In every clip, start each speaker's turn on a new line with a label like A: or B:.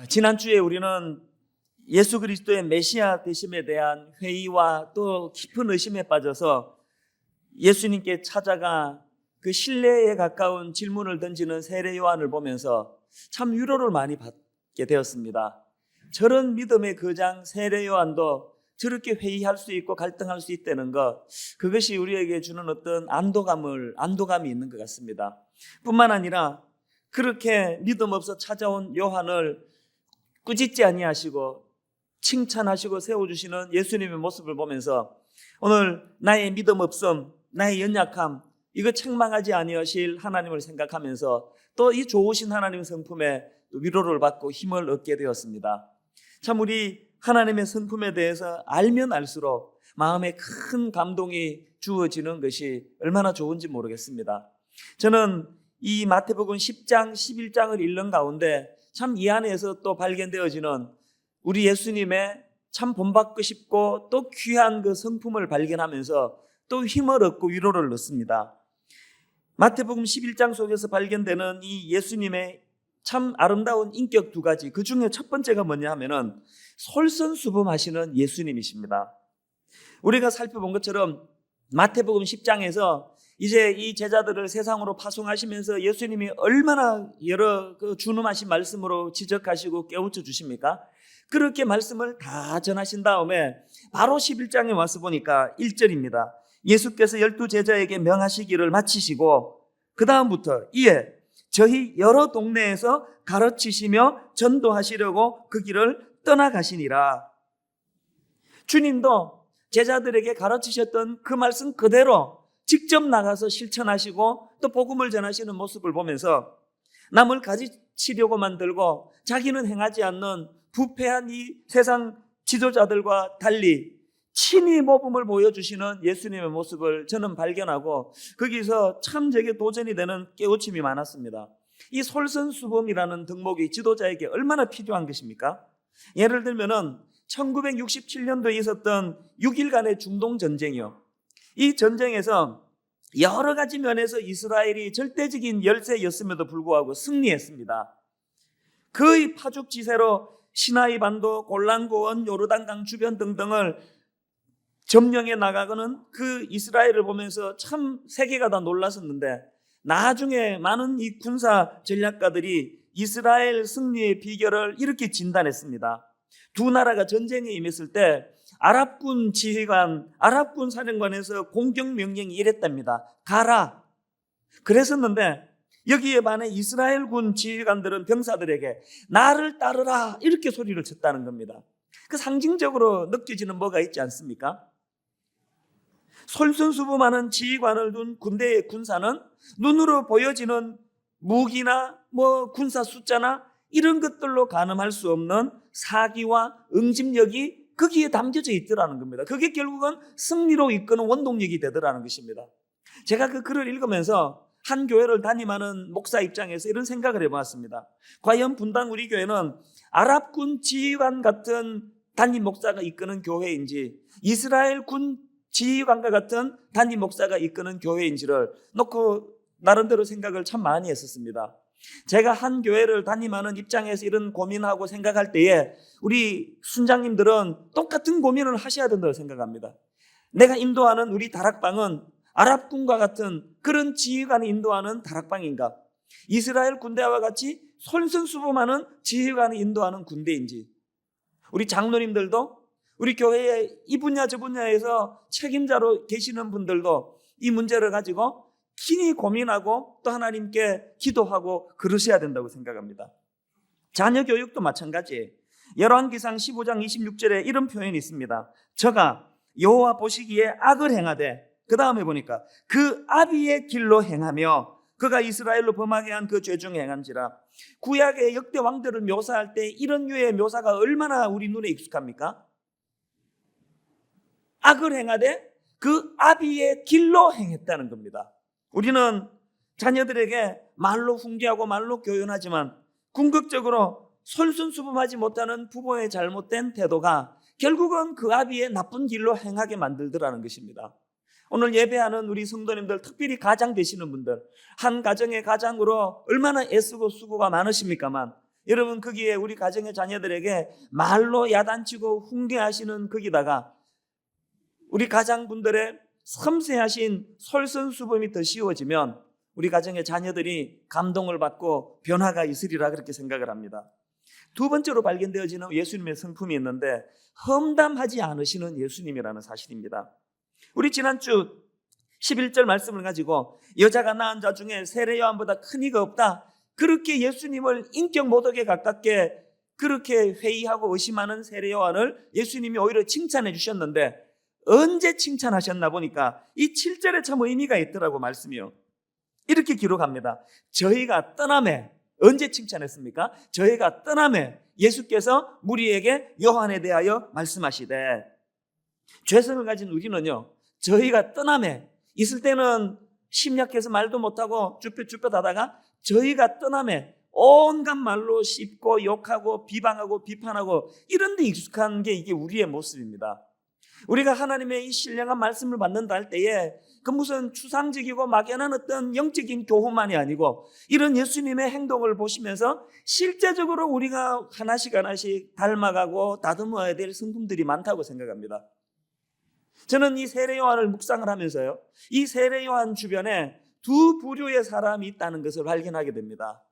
A: 지난주에 우리는 예수 그리스도의 메시아 되심에 대한 회의와 또 깊은 의심에 빠져서 예수님께 찾아가 그 신뢰에 가까운 질문을 던지는 세례 요한을 보면서 참 위로를 많이 받게 되었습니다. 저런 믿음의 거장 세례 요한도 저렇게 회의할 수 있고 갈등할 수 있다는 것, 그것이 우리에게 주는 어떤 안도감이 있는 것 같습니다. 뿐만 아니라 그렇게 믿음 없어 찾아온 요한을 꾸짖지 아니하시고 칭찬하시고 세워주시는 예수님의 모습을 보면서 오늘 나의 믿음 없음, 나의 연약함, 이거 책망하지 아니하실 하나님을 생각하면서 또 이 좋으신 하나님의 성품에 위로를 받고 힘을 얻게 되었습니다. 참 우리 하나님의 성품에 대해서 알면 알수록 마음에 큰 감동이 주어지는 것이 얼마나 좋은지 모르겠습니다. 저는 이 마태복음 10장, 11장을 읽는 가운데 참 이 안에서 또 발견되어지는 우리 예수님의 참 본받고 싶고 또 귀한 그 성품을 발견하면서 또 힘을 얻고 위로를 얻습니다. 마태복음 11장 속에서 발견되는 이 예수님의 참 아름다운 인격 두 가지, 그 중에 첫 번째가 뭐냐 하면은 솔선수범하시는 예수님이십니다. 우리가 살펴본 것처럼 마태복음 10장에서 이제 이 제자들을 세상으로 파송하시면서 예수님이 얼마나 여러 그 준엄하신 말씀으로 지적하시고 깨우쳐 주십니까? 그렇게 말씀을 다 전하신 다음에 바로 11장에 와서 보니까 1절입니다. 예수께서 12제자에게 명하시기를 마치시고 그 다음부터 이에 저희 여러 동네에서 가르치시며 전도하시려고 그 길을 떠나가시니라. 주님도 제자들에게 가르치셨던 그 말씀 그대로 직접 나가서 실천하시고 또 복음을 전하시는 모습을 보면서 남을 가르치려고 만들고 자기는 행하지 않는 부패한 이 세상 지도자들과 달리 친히 모범을 보여주시는 예수님의 모습을 저는 발견하고 거기서 참 제게 도전이 되는 깨우침이 많았습니다. 이 솔선수범이라는 덕목이 지도자에게 얼마나 필요한 것입니까? 예를 들면은 1967년도에 있었던 6일간의 중동 전쟁이요. 이 전쟁에서 여러 가지 면에서 이스라엘이 절대적인 열세였음에도 불구하고 승리했습니다. 거의 파죽지세로 시나이 반도, 골란고원, 요르단강 주변 등등을 점령해 나가고는 그 이스라엘을 보면서 참 세계가 다 놀랐었는데 나중에 많은 이 군사 전략가들이 이스라엘 승리의 비결을 이렇게 진단했습니다. 두 나라가 전쟁에 임했을 때 아랍군 지휘관, 아랍군 사령관에서 공격 명령이 이랬답니다. 가라. 그랬었는데 여기에 반해 이스라엘군 지휘관들은 병사들에게 나를 따르라 이렇게 소리를 쳤다는 겁니다. 그 상징적으로 느껴지는 뭐가 있지 않습니까? 솔선수범하는 지휘관을 둔 군대의 군사는 눈으로 보여지는 무기나 군사 숫자나 이런 것들로 가늠할 수 없는 사기와 응집력이 거기에 담겨져 있더라는 겁니다. 그게 결국은 승리로 이끄는 원동력이 되더라는 것입니다. 제가 그 글을 읽으면서 한 교회를 담임하는 목사 입장에서 이런 생각을 해봤습니다. 과연 분당 우리 교회는 아랍군 지휘관 같은 담임 목사가 이끄는 교회인지 이스라엘 군 지휘관과 같은 담임 목사가 이끄는 교회인지를 놓고 나름대로 생각을 참 많이 했었습니다. 제가 한 교회를 담임하는 입장에서 이런 고민하고 생각할 때에 우리 순장님들은 똑같은 고민을 하셔야 된다고 생각합니다. 내가 인도하는 우리 다락방은 아랍군과 같은 그런 지휘관이 인도하는 다락방인가? 이스라엘 군대와 같이 솔선수범하는 지휘관이 인도하는 군대인지, 우리 장로님들도 우리 교회의 이 분야 저 분야에서 책임자로 계시는 분들도 이 문제를 가지고 긴히 고민하고 또 하나님께 기도하고 그러셔야 된다고 생각합니다. 자녀 교육도 마찬가지예요. 열왕기상 15장 26절에 이런 표현이 있습니다. 저가 여호와 보시기에 악을 행하되, 그 다음에 보니까 그 아비의 길로 행하며 그가 이스라엘로 범하게 한 그 죄 중에 행한지라. 구약의 역대 왕들을 묘사할 때 이런 류의 묘사가 얼마나 우리 눈에 익숙합니까? 악을 행하되 그 아비의 길로 행했다는 겁니다. 우리는 자녀들에게 말로 훈계하고 말로 교훈하지만 궁극적으로 솔선수범하지 못하는 부모의 잘못된 태도가 결국은 그 아비의 나쁜 길로 행하게 만들더라는 것입니다. 오늘 예배하는 우리 성도님들, 특별히 가장 되시는 분들, 한 가정의 가장으로 얼마나 애쓰고 수고가 많으십니까만, 여러분 거기에 우리 가정의 자녀들에게 말로 야단치고 훈계하시는 거기다가 우리 가장분들의 섬세하신 솔선수범이 더 씌워지면 우리 가정의 자녀들이 감동을 받고 변화가 있으리라 그렇게 생각을 합니다. 두 번째로 발견되어지는 예수님의 성품이 있는데, 험담하지 않으시는 예수님이라는 사실입니다. 우리 지난주 11절 말씀을 가지고 여자가 낳은 자 중에 세례 요한보다 큰 이가 없다, 그렇게 예수님을 인격 모독에 가깝게 그렇게 회의하고 의심하는 세례 요한을 예수님이 오히려 칭찬해 주셨는데, 언제 칭찬하셨나 보니까 이 7절에 참 의미가 있더라고. 말씀이요, 이렇게 기록합니다. 저희가 떠남에, 언제 칭찬했습니까? 저희가 떠남에 예수께서 무리에게 요한에 대하여 말씀하시되, 죄성을 가진 우리는요, 저희가 떠남에 있을 때는 심약해서 말도 못하고 쭈뼛쭈뼛 하다가 저희가 떠남에 온갖 말로 씹고 욕하고 비방하고 비판하고 이런 데 익숙한 게 이게 우리의 모습입니다. 우리가 하나님의 이 신령한 말씀을 받는다 할 때에 그 무슨 추상적이고 막연한 어떤 영적인 교훈만이 아니고, 이런 예수님의 행동을 보시면서 실제적으로 우리가 하나씩 하나씩 닮아가고 다듬어야 될 성품들이 많다고 생각합니다. 저는 이 세례 요한을 묵상을 하면서요, 이 세례 요한 주변에 두 부류의 사람이 있다는 것을 발견하게 됩니다.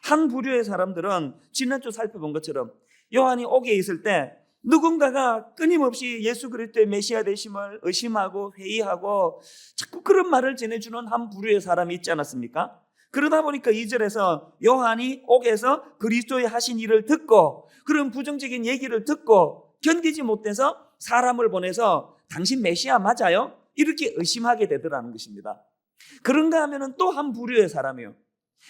A: 한 부류의 사람들은 지난주 살펴본 것처럼 요한이 옥에 있을 때 누군가가 끊임없이 예수 그리스도의 메시아 되심을 의심하고 회의하고 자꾸 그런 말을 전해주는 한 부류의 사람이 있지 않았습니까? 그러다 보니까 2절에서 요한이 옥에서 그리스도의 하신 일을 듣고 그런 부정적인 얘기를 듣고 견디지 못해서 사람을 보내서 당신 메시아 맞아요? 이렇게 의심하게 되더라는 것입니다. 그런가 하면은 또 한 부류의 사람이요,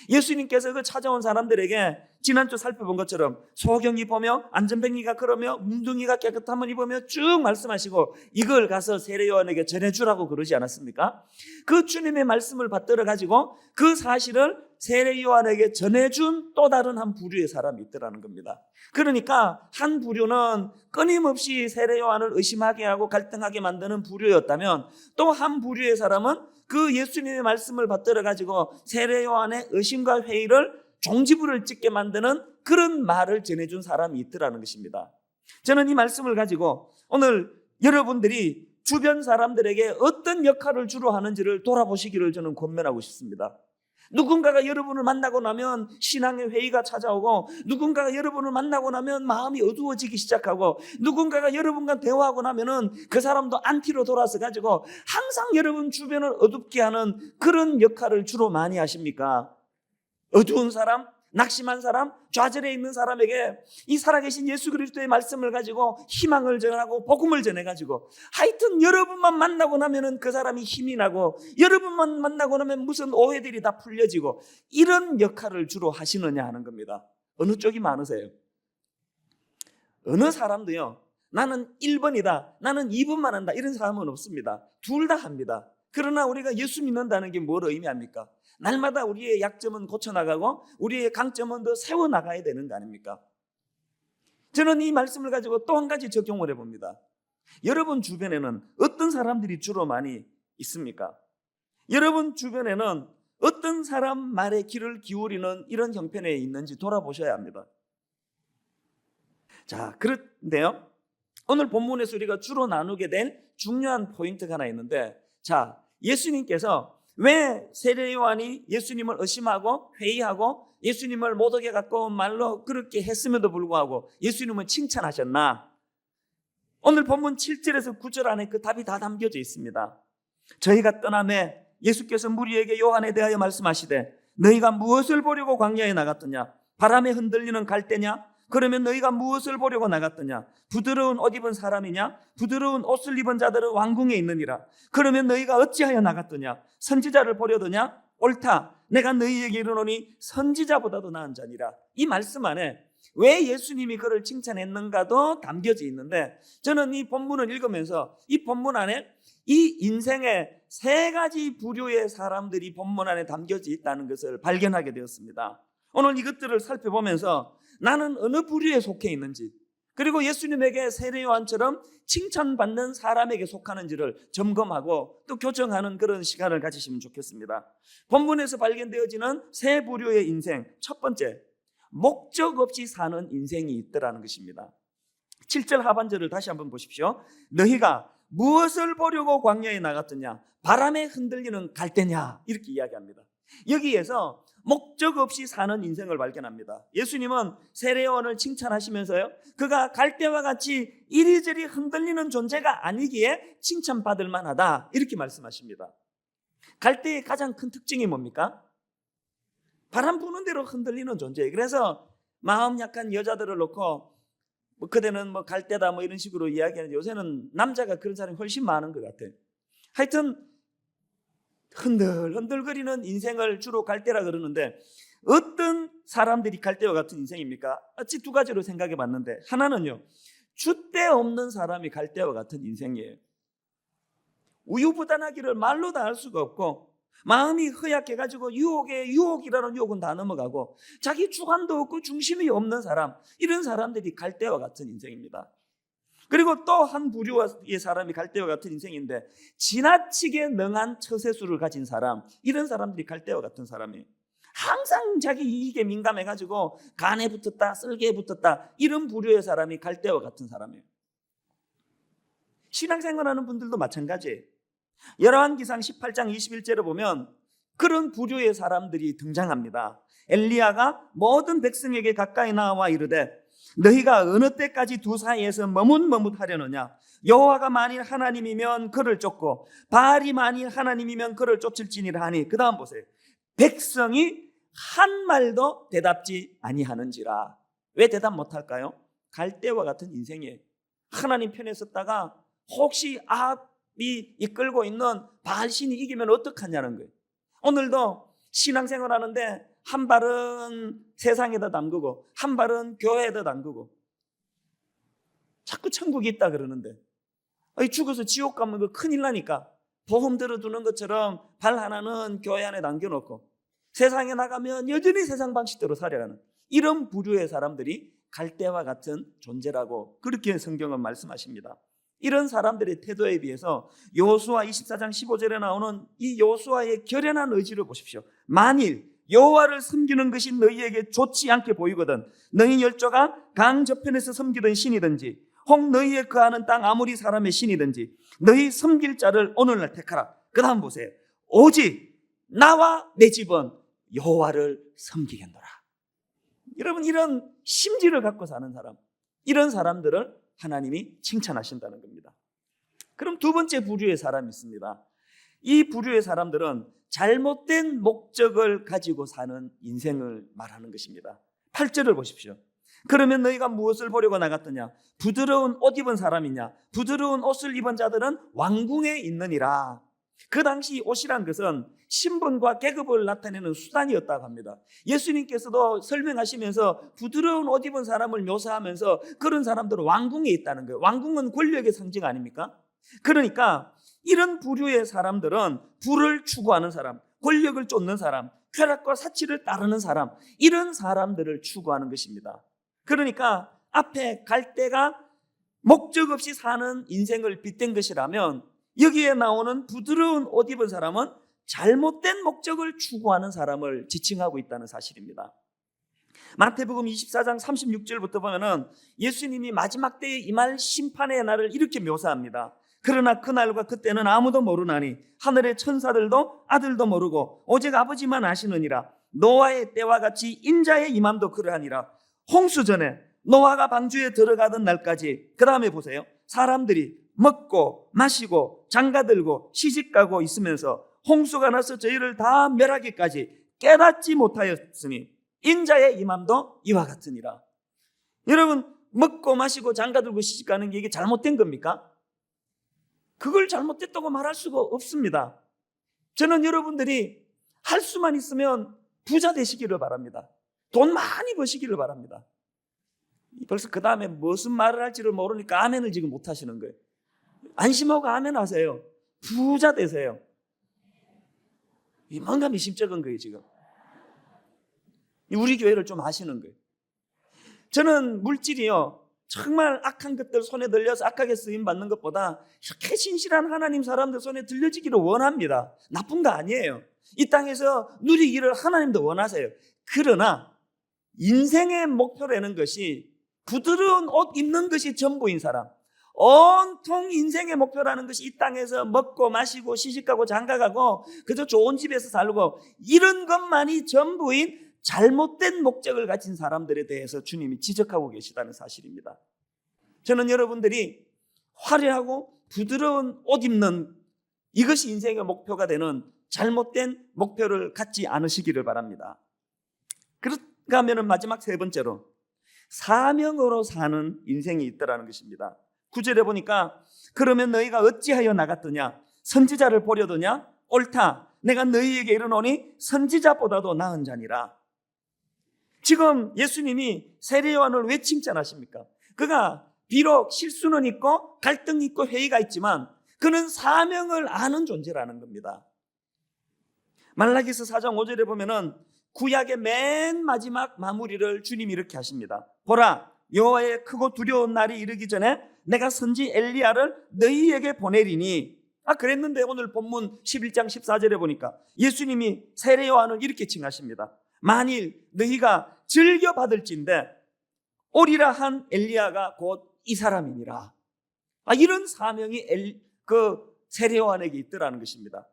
A: 예수님께서 그 찾아온 사람들에게 지난주 살펴본 것처럼 소경이 보며 안전뱅이가 걸으며 뭉둥이가 깨끗함을 입으며 쭉 말씀하시고 이걸 가서 세례 요한에게 전해주라고 그러지 않았습니까? 그 주님의 말씀을 받들어 가지고 그 사실을 세례 요한에게 전해준 또 다른 한 부류의 사람이 있더라는 겁니다. 그러니까 한 부류는 끊임없이 세례 요한을 의심하게 하고 갈등하게 만드는 부류였다면, 또 한 부류의 사람은 그 예수님의 말씀을 받들어 가지고 세례 요한의 의심과 회의를 종지부를 찍게 만드는 그런 말을 전해준 사람이 있더라는 것입니다. 저는 이 말씀을 가지고 오늘 여러분들이 주변 사람들에게 어떤 역할을 주로 하는지를 돌아보시기를 저는 권면하고 싶습니다. 누군가가 여러분을 만나고 나면 신앙의 회의가 찾아오고, 누군가가 여러분을 만나고 나면 마음이 어두워지기 시작하고, 누군가가 여러분과 대화하고 나면은 그 사람도 안티로 돌아서 가지고 항상 여러분 주변을 어둡게 하는 그런 역할을 주로 많이 하십니까? 어두운 사람, 낙심한 사람, 좌절해 있는 사람에게 이 살아계신 예수 그리스도의 말씀을 가지고 희망을 전하고 복음을 전해가지고, 하여튼 여러분만 만나고 나면은 그 사람이 힘이 나고, 여러분만 만나고 나면 무슨 오해들이 다 풀려지고, 이런 역할을 주로 하시느냐 하는 겁니다. 어느 쪽이 많으세요? 어느 사람도요, 나는 1번이다, 나는 2번만 한다, 이런 사람은 없습니다. 둘 다 합니다. 그러나 우리가 예수 믿는다는 게 뭘 의미합니까? 날마다 우리의 약점은 고쳐나가고 우리의 강점은 더 세워나가야 되는 거 아닙니까? 저는 이 말씀을 가지고 또 한 가지 적용을 해봅니다. 여러분 주변에는 어떤 사람들이 주로 많이 있습니까? 여러분 주변에는 어떤 사람 말에 귀를 기울이는 이런 형편에 있는지 돌아보셔야 합니다. 자, 그런데요, 오늘 본문에서 우리가 주로 나누게 된 중요한 포인트가 하나 있는데, 자, 예수님께서 왜 세례 요한이 예수님을 의심하고 회의하고 예수님을 모독에 가까운 말로 그렇게 했음에도 불구하고 예수님은 칭찬하셨나? 오늘 본문 7절에서 9절 안에 그 답이 다 담겨져 있습니다. 저희가 떠남에 예수께서 무리에게 요한에 대하여 말씀하시되 너희가 무엇을 보려고 광야에 나갔더냐? 바람에 흔들리는 갈대냐? 그러면 너희가 무엇을 보려고 나갔더냐? 부드러운 옷 입은 사람이냐? 부드러운 옷을 입은 자들은 왕궁에 있느니라. 그러면 너희가 어찌하여 나갔더냐? 선지자를 보려더냐? 옳다, 내가 너희에게 이르노니 선지자보다도 나은 자니라. 이 말씀 안에 왜 예수님이 그를 칭찬했는가도 담겨져 있는데, 저는 이 본문을 읽으면서 이 본문 안에 이 인생의 세 가지 부류의 사람들이 본문 안에 담겨져 있다는 것을 발견하게 되었습니다. 오늘 이것들을 살펴보면서 나는 어느 부류에 속해 있는지, 그리고 예수님에게 세례 요한처럼 칭찬받는 사람에게 속하는지를 점검하고 또 교정하는 그런 시간을 가지시면 좋겠습니다. 본문에서 발견되어지는 세 부류의 인생, 첫 번째, 목적 없이 사는 인생이 있더라는 것입니다. 7절 하반절을 다시 한번 보십시오. 너희가 무엇을 보려고 광야에 나갔더냐? 바람에 흔들리는 갈대냐? 이렇게 이야기합니다. 여기에서 목적 없이 사는 인생을 발견합니다. 예수님은 세례요한을 칭찬하시면서요, 그가 갈대와 같이 이리저리 흔들리는 존재가 아니기에 칭찬받을 만하다, 이렇게 말씀하십니다. 갈대의 가장 큰 특징이 뭡니까? 바람 부는 대로 흔들리는 존재예요. 그래서 마음 약한 여자들을 놓고 그대는 갈대다 이런 식으로 이야기하는데, 요새는 남자가 그런 사람이 훨씬 많은 것 같아요. 하여튼 흔들거리는 인생을 주로 갈대라 그러는데, 어떤 사람들이 갈대와 같은 인생입니까? 어찌 두 가지로 생각해 봤는데, 하나는요, 줏대 없는 사람이 갈대와 같은 인생이에요. 우유부단하기를 말로 다 할 수가 없고, 마음이 허약해가지고 유혹이라는 유혹은 다 넘어가고, 자기 주관도 없고 중심이 없는 사람, 이런 사람들이 갈대와 같은 인생입니다. 그리고 또 한 부류의 사람이 갈대와 같은 인생인데, 지나치게 능한 처세술을 가진 사람, 이런 사람들이 갈대와 같은 사람이에요. 항상 자기 이익에 민감해가지고 간에 붙었다, 쓸개에 붙었다, 이런 부류의 사람이 갈대와 같은 사람이에요. 신앙생활하는 분들도 마찬가지예요. 열왕기상 18장 21절에 보면 그런 부류의 사람들이 등장합니다. 엘리야가 모든 백성에게 가까이 나와 이르되, 너희가 어느 때까지 두 사이에서 머뭇머뭇하려느냐? 여호와가 만일 하나님이면 그를 쫓고 바알이 만일 하나님이면 그를 쫓을지니라 하니, 그 다음 보세요. 백성이 한 말도 대답지 아니하는지라. 왜 대답 못할까요? 갈대와 같은 인생이에요. 하나님 편에 섰다가 혹시 아합이 이끌고 있는 바알신이 이기면 어떡하냐는 거예요. 오늘도 신앙생활 하는데 한 발은 세상에다 담그고 한 발은 교회에다 담그고, 자꾸 천국이 있다 그러는데 죽어서 지옥 가면 그 큰일 나니까 보험 들어두는 것처럼 발 하나는 교회 안에 남겨놓고 세상에 나가면 여전히 세상 방식대로 살아가는 이런 부류의 사람들이 갈대와 같은 존재라고 그렇게 성경은 말씀하십니다. 이런 사람들의 태도에 비해서 여호수아 24장 15절에 나오는 이 여호수아의 결연한 의지를 보십시오. 만일 여호와를 섬기는 것이 너희에게 좋지 않게 보이거든 너희 열조가 강 저편에서 섬기던 신이든지 혹 너희의 거하는 땅 아무리 사람의 신이든지 너희 섬길 자를 오늘날 택하라. 그 다음 보세요. 오직 나와 내 집은 여호와를 섬기겠노라. 여러분, 이런 심지를 갖고 사는 사람, 이런 사람들을 하나님이 칭찬하신다는 겁니다. 그럼 두 번째 부류의 사람이 있습니다. 이 부류의 사람들은 잘못된 목적을 가지고 사는 인생을 말하는 것입니다. 8절을 보십시오. 그러면 너희가 무엇을 보려고 나갔더냐? 부드러운 옷 입은 사람이냐? 부드러운 옷을 입은 자들은 왕궁에 있느니라. 그 당시 옷이란 것은 신분과 계급을 나타내는 수단이었다고 합니다. 예수님께서도 설명하시면서 부드러운 옷 입은 사람을 묘사하면서 그런 사람들은 왕궁에 있다는 거예요. 왕궁은 권력의 상징 아닙니까? 그러니까 이런 부류의 사람들은 부를 추구하는 사람, 권력을 쫓는 사람, 쾌락과 사치를 따르는 사람, 이런 사람들을 추구하는 것입니다. 그러니까 앞에 갈대가 목적 없이 사는 인생을 빗댄 것이라면, 여기에 나오는 부드러운 옷 입은 사람은 잘못된 목적을 추구하는 사람을 지칭하고 있다는 사실입니다. 마태복음 24장 36절부터 보면은 예수님이 마지막 때에 임할 심판의 날을 이렇게 묘사합니다. 그러나 그날과 그때는 아무도 모르나니 하늘의 천사들도 아들도 모르고 오직 아버지만 아시느니라. 노아의 때와 같이 인자의 임함도 그러하니라. 홍수전에 노아가 방주에 들어가던 날까지, 그 다음에 보세요. 사람들이 먹고 마시고 장가들고 시집가고 있으면서 홍수가 나서 저희를 다 멸하기까지 깨닫지 못하였으니 인자의 임함도 이와 같으니라. 여러분, 먹고 마시고 장가들고 시집가는 게 이게 잘못된 겁니까? 그걸 잘못됐다고 말할 수가 없습니다. 저는 여러분들이 할 수만 있으면 부자 되시기를 바랍니다. 돈 많이 버시기를 바랍니다. 벌써 그 다음에 무슨 말을 할지를 모르니까 아멘을 지금 못 하시는 거예요. 안심하고 아멘 하세요. 부자 되세요. 뭔가 미심쩍은 거예요 지금. 우리 교회를 좀 아시는 거예요. 저는 물질이요, 정말 악한 것들 손에 들려서 악하게 쓰임받는 것보다 이렇게 신실한 하나님 사람들 손에 들려지기를 원합니다. 나쁜 거 아니에요. 이 땅에서 누리기를 하나님도 원하세요. 그러나 인생의 목표라는 것이 부드러운 옷 입는 것이 전부인 사람, 온통 인생의 목표라는 것이 이 땅에서 먹고 마시고 시집가고 장가가고 그저 좋은 집에서 살고 이런 것만이 전부인 잘못된 목적을 가진 사람들에 대해서 주님이 지적하고 계시다는 사실입니다. 저는 여러분들이 화려하고 부드러운 옷 입는 이것이 인생의 목표가 되는 잘못된 목표를 갖지 않으시기를 바랍니다. 그런가 하면 마지막 세 번째로 사명으로 사는 인생이 있더라는 것입니다. 9절에 보니까 그러면 너희가 어찌하여 나갔더냐 선지자를 보려더냐 옳다 내가 너희에게 이르노니 선지자보다도 나은 자니라. 지금 예수님이 세례 요한을 왜 칭찬하십니까? 그가 비록 실수는 있고 갈등이 있고 회의가 있지만 그는 사명을 아는 존재라는 겁니다. 말라기서 4장 5절에 보면은 구약의 맨 마지막 마무리를 주님이 이렇게 하십니다. 보라 여호와의 크고 두려운 날이 이르기 전에 내가 선지 엘리야를 너희에게 보내리니. 그랬는데 오늘 본문 11장 14절에 보니까 예수님이 세례 요한을 이렇게 칭하십니다. 만일 너희가 즐겨 받을진대 오리라 한 엘리야가 곧 이 사람이니라. 이런 사명이 세례 요한에게 있더라는 것입니다.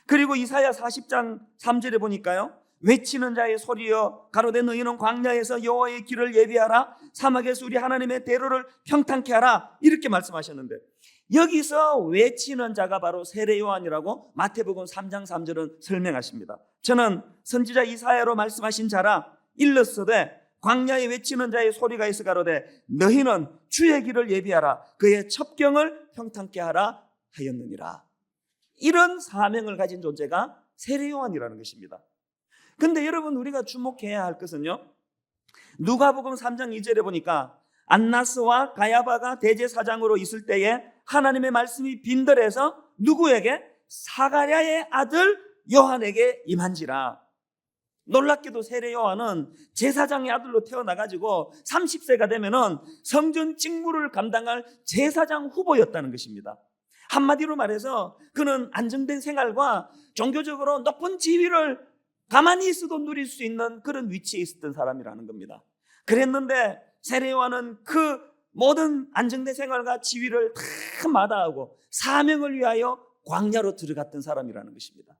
A: 그리고 이사야 40장 3절에 보니까요. 외치는 자의 소리여 가로되 너희는 광야에서 여호와의 길을 예비하라 사막에서 우리 하나님의 대로를 평탄케 하라 이렇게 말씀하셨는데 여기서 외치는 자가 바로 세례 요한이라고 마태복음 3장 3절은 설명하십니다. 저는 선지자 이사야로 말씀하신 자라 일렀으되 광야에 외치는 자의 소리가 있어 가로되 너희는 주의 길을 예비하라 그의 첩경을 평탄케 하라 하였느니라. 이런 사명을 가진 존재가 세례 요한이라는 것입니다. 근데 여러분 우리가 주목해야 할 것은요. 누가복음 3장 2절에 보니까 안나스와 가야바가 대제사장으로 있을 때에 하나님의 말씀이 빈들에서 누구에게? 사가랴의 아들 요한에게 임한지라. 놀랍게도 세례 요한은 제사장의 아들로 태어나가지고 30세가 되면은 성전 직무를 감당할 제사장 후보였다는 것입니다. 한마디로 말해서 그는 안정된 생활과 종교적으로 높은 지위를 가만히 있어도 누릴 수 있는 그런 위치에 있었던 사람이라는 겁니다. 그랬는데 세례 요한은 그 모든 안정된 생활과 지위를 다 마다하고 사명을 위하여 광야로 들어갔던 사람이라는 것입니다.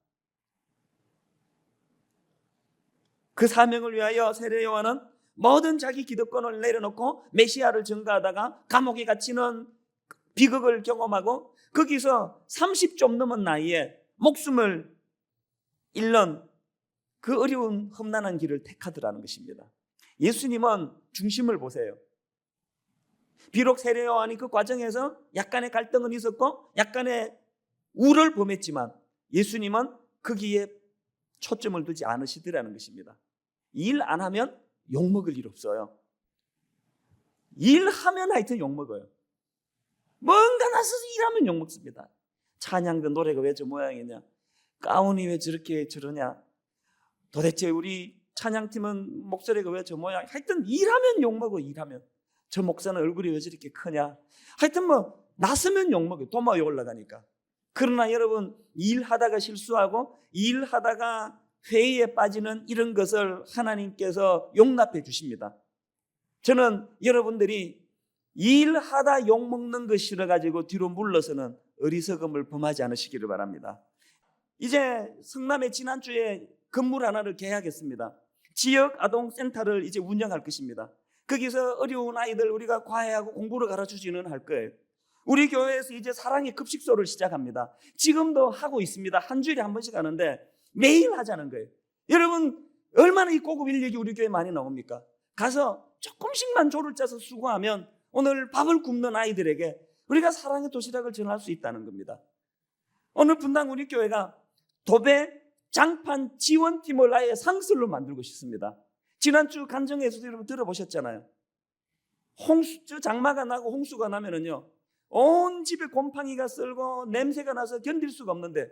A: 그 사명을 위하여 세례 요한은 모든 자기 기득권을 내려놓고 메시아를 전가하다가 감옥에 갇히는 비극을 경험하고 거기서 30 좀 넘은 나이에 목숨을 잃는 그 어려운 험난한 길을 택하더라는 것입니다. 예수님은 중심을 보세요. 비록 세례 요한이 그 과정에서 약간의 갈등은 있었고 약간의 우를 범했지만 예수님은 거기에 초점을 두지 않으시더라는 것입니다. 일 안 하면 욕먹을 일 없어요. 일하면 하여튼 욕먹어요. 뭔가 나서서 일하면 욕먹습니다. 찬양도 노래가 왜 저 모양이냐, 가운이 왜 저렇게 저러냐, 도대체 우리 찬양팀은 목소리가 왜 저 모양, 하여튼 일하면 욕먹어. 일하면 저 목사는 얼굴이 왜 저렇게 크냐, 하여튼 뭐 나서면 욕먹어요. 도마에 올라가니까. 그러나 여러분, 일하다가 실수하고 일하다가 회의에 빠지는 이런 것을 하나님께서 용납해 주십니다. 저는 여러분들이 일하다 욕먹는 것 싫어가지고 뒤로 물러서는 어리석음을 범하지 않으시기를 바랍니다. 이제 성남에 지난주에 건물 하나를 계약했습니다. 지역 아동센터를 이제 운영할 것입니다. 거기서 어려운 아이들 우리가 과외하고 공부를 가르쳐주는 할 거예요. 우리 교회에서 이제 사랑의 급식소를 시작합니다. 지금도 하고 있습니다. 한 주일에 한 번씩 하는데 매일 하자는 거예요. 여러분 얼마나 이 고급 인력이 우리 교회에 많이 나옵니까? 가서 조금씩만 조를 짜서 수고하면 오늘 밥을 굶는 아이들에게 우리가 사랑의 도시락을 전할 수 있다는 겁니다. 오늘 분당 우리 교회가 도배 장판 지원팀을 아예 상설로 만들고 싶습니다. 지난주 간정에서도 여러분 들어보셨잖아요. 장마가 나고 홍수가 나면은요, 온 집에 곰팡이가 쓸고 냄새가 나서 견딜 수가 없는데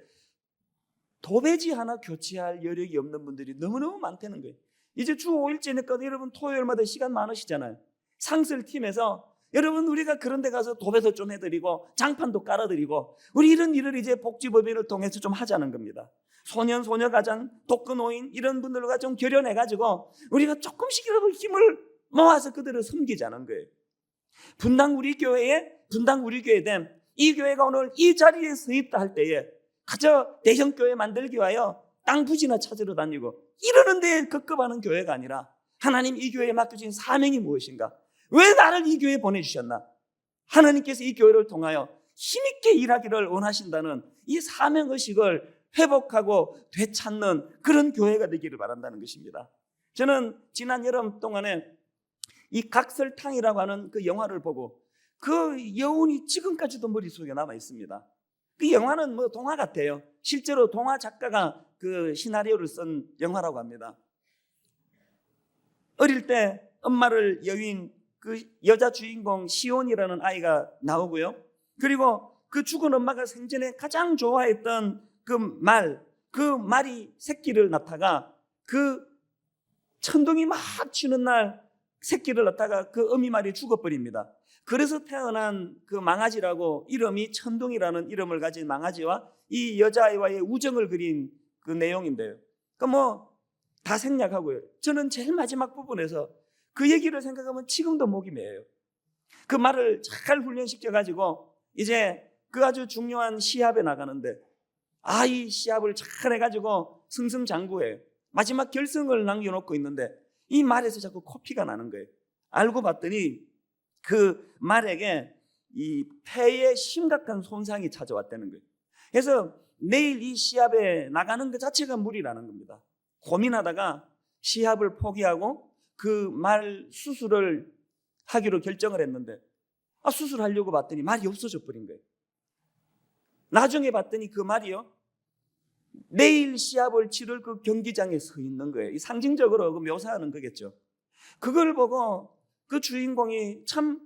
A: 도배지 하나 교체할 여력이 없는 분들이 너무너무 많다는 거예요. 이제 주 5일째니까 여러분 토요일마다 시간 많으시잖아요. 상설팀에서 여러분, 우리가 그런 데 가서 도배도 좀 해드리고 장판도 깔아드리고 우리 이런 일을 이제 복지법인을 통해서 좀 하자는 겁니다. 소년, 소녀가장, 독거노인 이런 분들과 좀 결연해가지고 우리가 조금씩이라도 힘을 모아서 그들을 섬기자는 거예요. 분당 우리 교회에 된 이 교회가 오늘 이 자리에 서 있다 할 때에 그저 대형교회 만들기 위하여 땅 부지나 찾으러 다니고 이러는 데에 급급하는 교회가 아니라 하나님 이 교회에 맡겨진 사명이 무엇인가? 왜 나를 이 교회에 보내주셨나? 하나님께서 이 교회를 통하여 힘있게 일하기를 원하신다는 이 사명의식을 회복하고 되찾는 그런 교회가 되기를 바란다는 것입니다. 저는 지난 여름 동안에 이 각설탕이라고 하는 그 영화를 보고 그 여운이 지금까지도 머릿속에 남아 있습니다. 그 영화는 뭐 동화 같아요. 실제로 동화 작가가 그 시나리오를 쓴 영화라고 합니다. 어릴 때 엄마를 여윈 그 여자 주인공 시온이라는 아이가 나오고요. 그리고 그 죽은 엄마가 생전에 가장 좋아했던 그 말이 새끼를 낳다가 그 천둥이 막 치는 날 새끼를 낳다가 그 어미 말이 죽어버립니다. 그래서 태어난 그 망아지라고 이름이 천둥이라는 이름을 가진 망아지와 이 여자아이와의 우정을 그린 그 내용인데요. 그 뭐 다 생략하고요. 저는 제일 마지막 부분에서 그 얘기를 생각하면 지금도 목이 메어요. 그 말을 잘 훈련시켜가지고 이제 그 아주 중요한 시합에 나가는데 이 시합을 잘 해가지고 승승장구해요. 마지막 결승을 남겨놓고 있는데 이 말에서 자꾸 코피가 나는 거예요. 알고 봤더니 그 말에게 이 폐에 심각한 손상이 찾아왔다는 거예요. 그래서 내일 이 시합에 나가는 것 자체가 무리라는 겁니다. 고민하다가 시합을 포기하고 그 말 수술을 하기로 결정을 했는데 수술하려고 봤더니 말이 없어져 버린 거예요. 나중에 봤더니 그 말이요, 내일 시합을 치를 그 경기장에 서 있는 거예요. 이 상징적으로 그 묘사하는 거겠죠. 그걸 보고 그 주인공이 참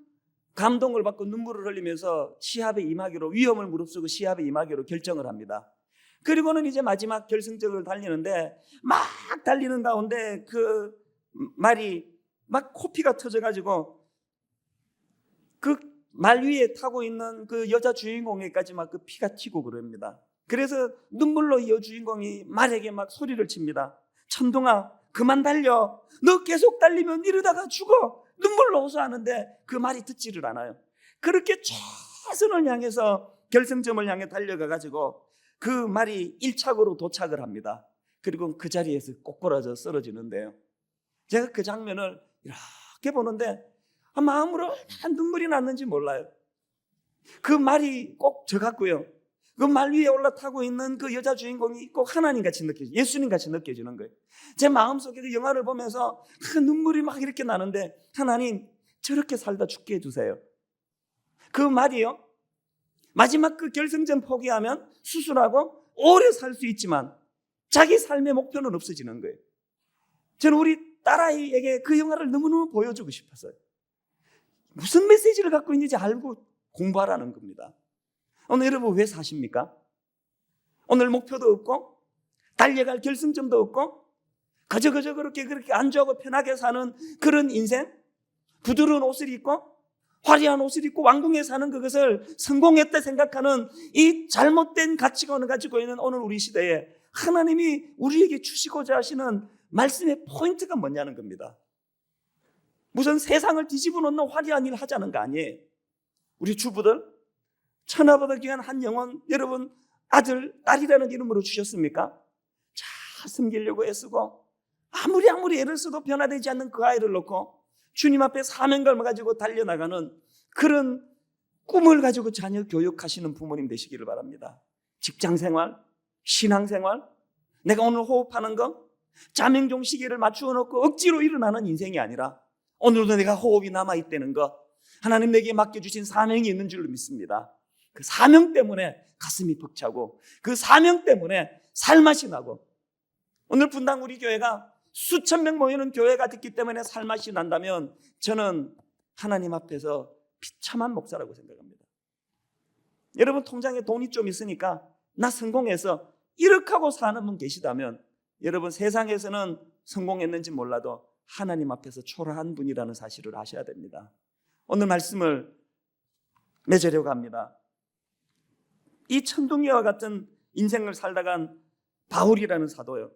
A: 감동을 받고 눈물을 흘리면서 시합에 임하기로, 위험을 무릅쓰고 시합에 임하기로 결정을 합니다. 그리고는 이제 마지막 결승전을 달리는데 막 달리는 가운데 그 말이 막 코피가 터져가지고 그 말 위에 타고 있는 그 여자 주인공에까지 막 그 피가 튀고 그럽니다. 그래서 눈물로 이 여주인공이 말에게 막 소리를 칩니다. 천둥아, 그만 달려. 너 계속 달리면 이러다가 죽어. 눈물로 호소하는데 그 말이 듣지를 않아요. 그렇게 최선을 향해서 결승점을 향해 달려가가지고 그 말이 1착으로 도착을 합니다. 그리고 그 자리에서 꼬꾸라져 쓰러지는데요. 제가 그 장면을 이렇게 보는데 마음으로 눈물이 났는지 몰라요. 그 말이 꼭 저 같고요. 그 말 위에 올라타고 있는 그 여자 주인공이 꼭 하나님같이 느껴져요. 예수님같이 느껴지는 거예요. 제 마음속에 그 영화를 보면서 눈물이 막 이렇게 나는데, 하나님 저렇게 살다 죽게 해주세요. 그 말이요, 마지막 그 결승전 포기하면 수술하고 오래 살 수 있지만 자기 삶의 목표는 없어지는 거예요. 저는 우리 딸아이에게 그 영화를 너무너무 보여주고 싶었어요. 무슨 메시지를 갖고 있는지 알고 공부하라는 겁니다. 오늘 여러분 왜 사십니까? 오늘 목표도 없고 달려갈 결승점도 없고 그저 그렇게 안주하고 편하게 사는 그런 인생, 부드러운 옷을 입고 화려한 옷을 입고 왕궁에 사는 그것을 성공했다 생각하는 이 잘못된 가치관을 가지고 있는 오늘 우리 시대에 하나님이 우리에게 주시고자 하시는 말씀의 포인트가 뭐냐는 겁니다. 무슨 세상을 뒤집어 놓는 화려한 일을 하자는 거 아니에요. 우리 주부들, 천하보다 귀한 한 영혼 여러분 아들, 딸이라는 이름으로 주셨습니까? 잘 섬기려고 애쓰고 아무리 애를 써도 변화되지 않는 그 아이를 놓고 주님 앞에 사명감을 가지고 달려나가는 그런 꿈을 가지고 자녀 교육하시는 부모님 되시기를 바랍니다. 직장생활, 신앙생활, 내가 오늘 호흡하는 거 자명종 시계를 맞추어 놓고 억지로 일어나는 인생이 아니라 오늘도 내가 호흡이 남아있다는 거, 하나님 내게 맡겨주신 사명이 있는 줄로 믿습니다. 그 사명 때문에 가슴이 벅차고 그 사명 때문에 살맛이 나고, 오늘 분당 우리 교회가 수천 명 모이는 교회가 됐기 때문에 살맛이 난다면 저는 하나님 앞에서 비참한 목사라고 생각합니다. 여러분 통장에 돈이 좀 있으니까 나 성공해서 이렇게 하고 사는 분 계시다면 여러분 세상에서는 성공했는지 몰라도 하나님 앞에서 초라한 분이라는 사실을 아셔야 됩니다. 오늘 말씀을 맺으려고 합니다. 이 천둥이와 같은 인생을 살다간 바울이라는 사도요.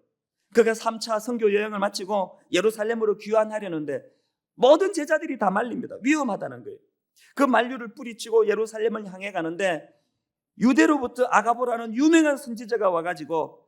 A: 그가 3차 선교 여행을 마치고 예루살렘으로 귀환하려는데 모든 제자들이 다 말립니다. 위험하다는 거예요. 그 만류를 뿌리치고 예루살렘을 향해 가는데 유대로부터 아가보라는 유명한 선지자가 와가지고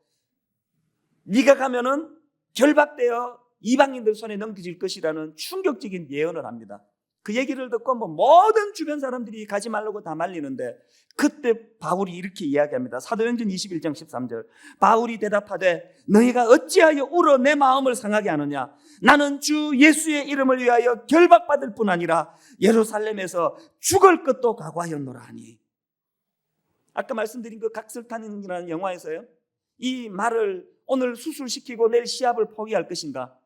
A: 네가 가면은 결박되어 이방인들 손에 넘겨질 것이라는 충격적인 예언을 합니다. 그 얘기를 듣고 모든 주변 사람들이 가지 말라고 다 말리는데 그때 바울이 이렇게 이야기합니다. 사도행전 21장 13절. 바울이 대답하되 너희가 어찌하여 울어 내 마음을 상하게 하느냐. 나는 주 예수의 이름을 위하여 결박받을 뿐 아니라 예루살렘에서 죽을 것도 각오하였노라 하니. 아까 말씀드린 그 각설탄이라는 영화에서요, 이 말을 오늘 수술시키고 내일 시합을 포기할 것인가,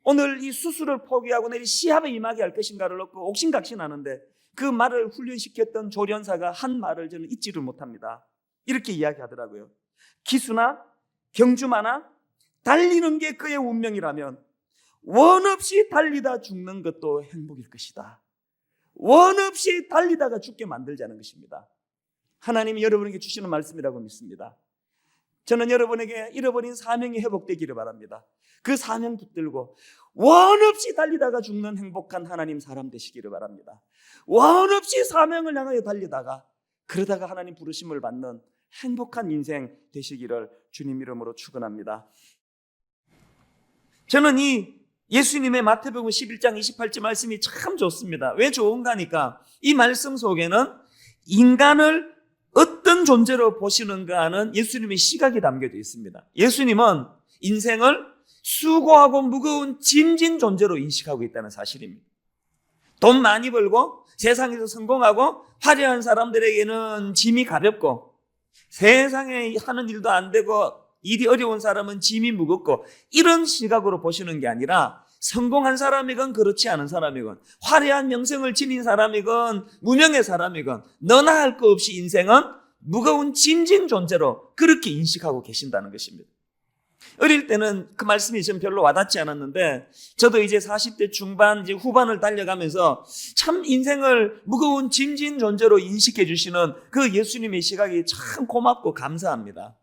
A: 오늘 이 수술을 포기하고 내일 시합에 임하게 할 것인가를 놓고 옥신각신하는데 그 말을 훈련시켰던 조련사가 한 말을 저는 잊지를 못합니다. 이렇게 이야기하더라고요. 기수나 경주마나 달리는 게 그의 운명이라면 원 없이 달리다 죽는 것도 행복일 것이다. 원 없이 달리다가 죽게 만들자는 것입니다. 하나님이 여러분에게 주시는 말씀이라고 믿습니다. 저는 여러분에게 잃어버린 사명이 회복되기를 바랍니다. 그 사명 붙들고 원 없이 달리다가 죽는 행복한 하나님 사람 되시기를 바랍니다. 원 없이 사명을 향하여 달리다가 그러다가 하나님 부르심을 받는 행복한 인생 되시기를 주님 이름으로 축원합니다. 저는 이 예수님의 마태복음 11장 28절 말씀이 참 좋습니다. 왜 좋은가 하니까 이 말씀 속에는 인간을 어떤 존재로 보시는가 하는 예수님의 시각이 담겨져 있습니다. 예수님은 인생을 수고하고 무거운 짐진 존재로 인식하고 있다는 사실입니다. 돈 많이 벌고 세상에서 성공하고 화려한 사람들에게는 짐이 가볍고 세상에 하는 일도 안 되고 일이 어려운 사람은 짐이 무겁고 이런 시각으로 보시는 게 아니라 성공한 사람이건 그렇지 않은 사람이건 화려한 명성을 지닌 사람이건 무명의 사람이건 너나 할 거 없이 인생은 무거운 짐진 존재로 그렇게 인식하고 계신다는 것입니다. 어릴 때는 그 말씀이 좀 별로 와닿지 않았는데 저도 이제 40대 중반 이제 후반을 달려가면서 참 인생을 무거운 짐진 존재로 인식해 주시는 그 예수님의 시각이 참 고맙고 감사합니다.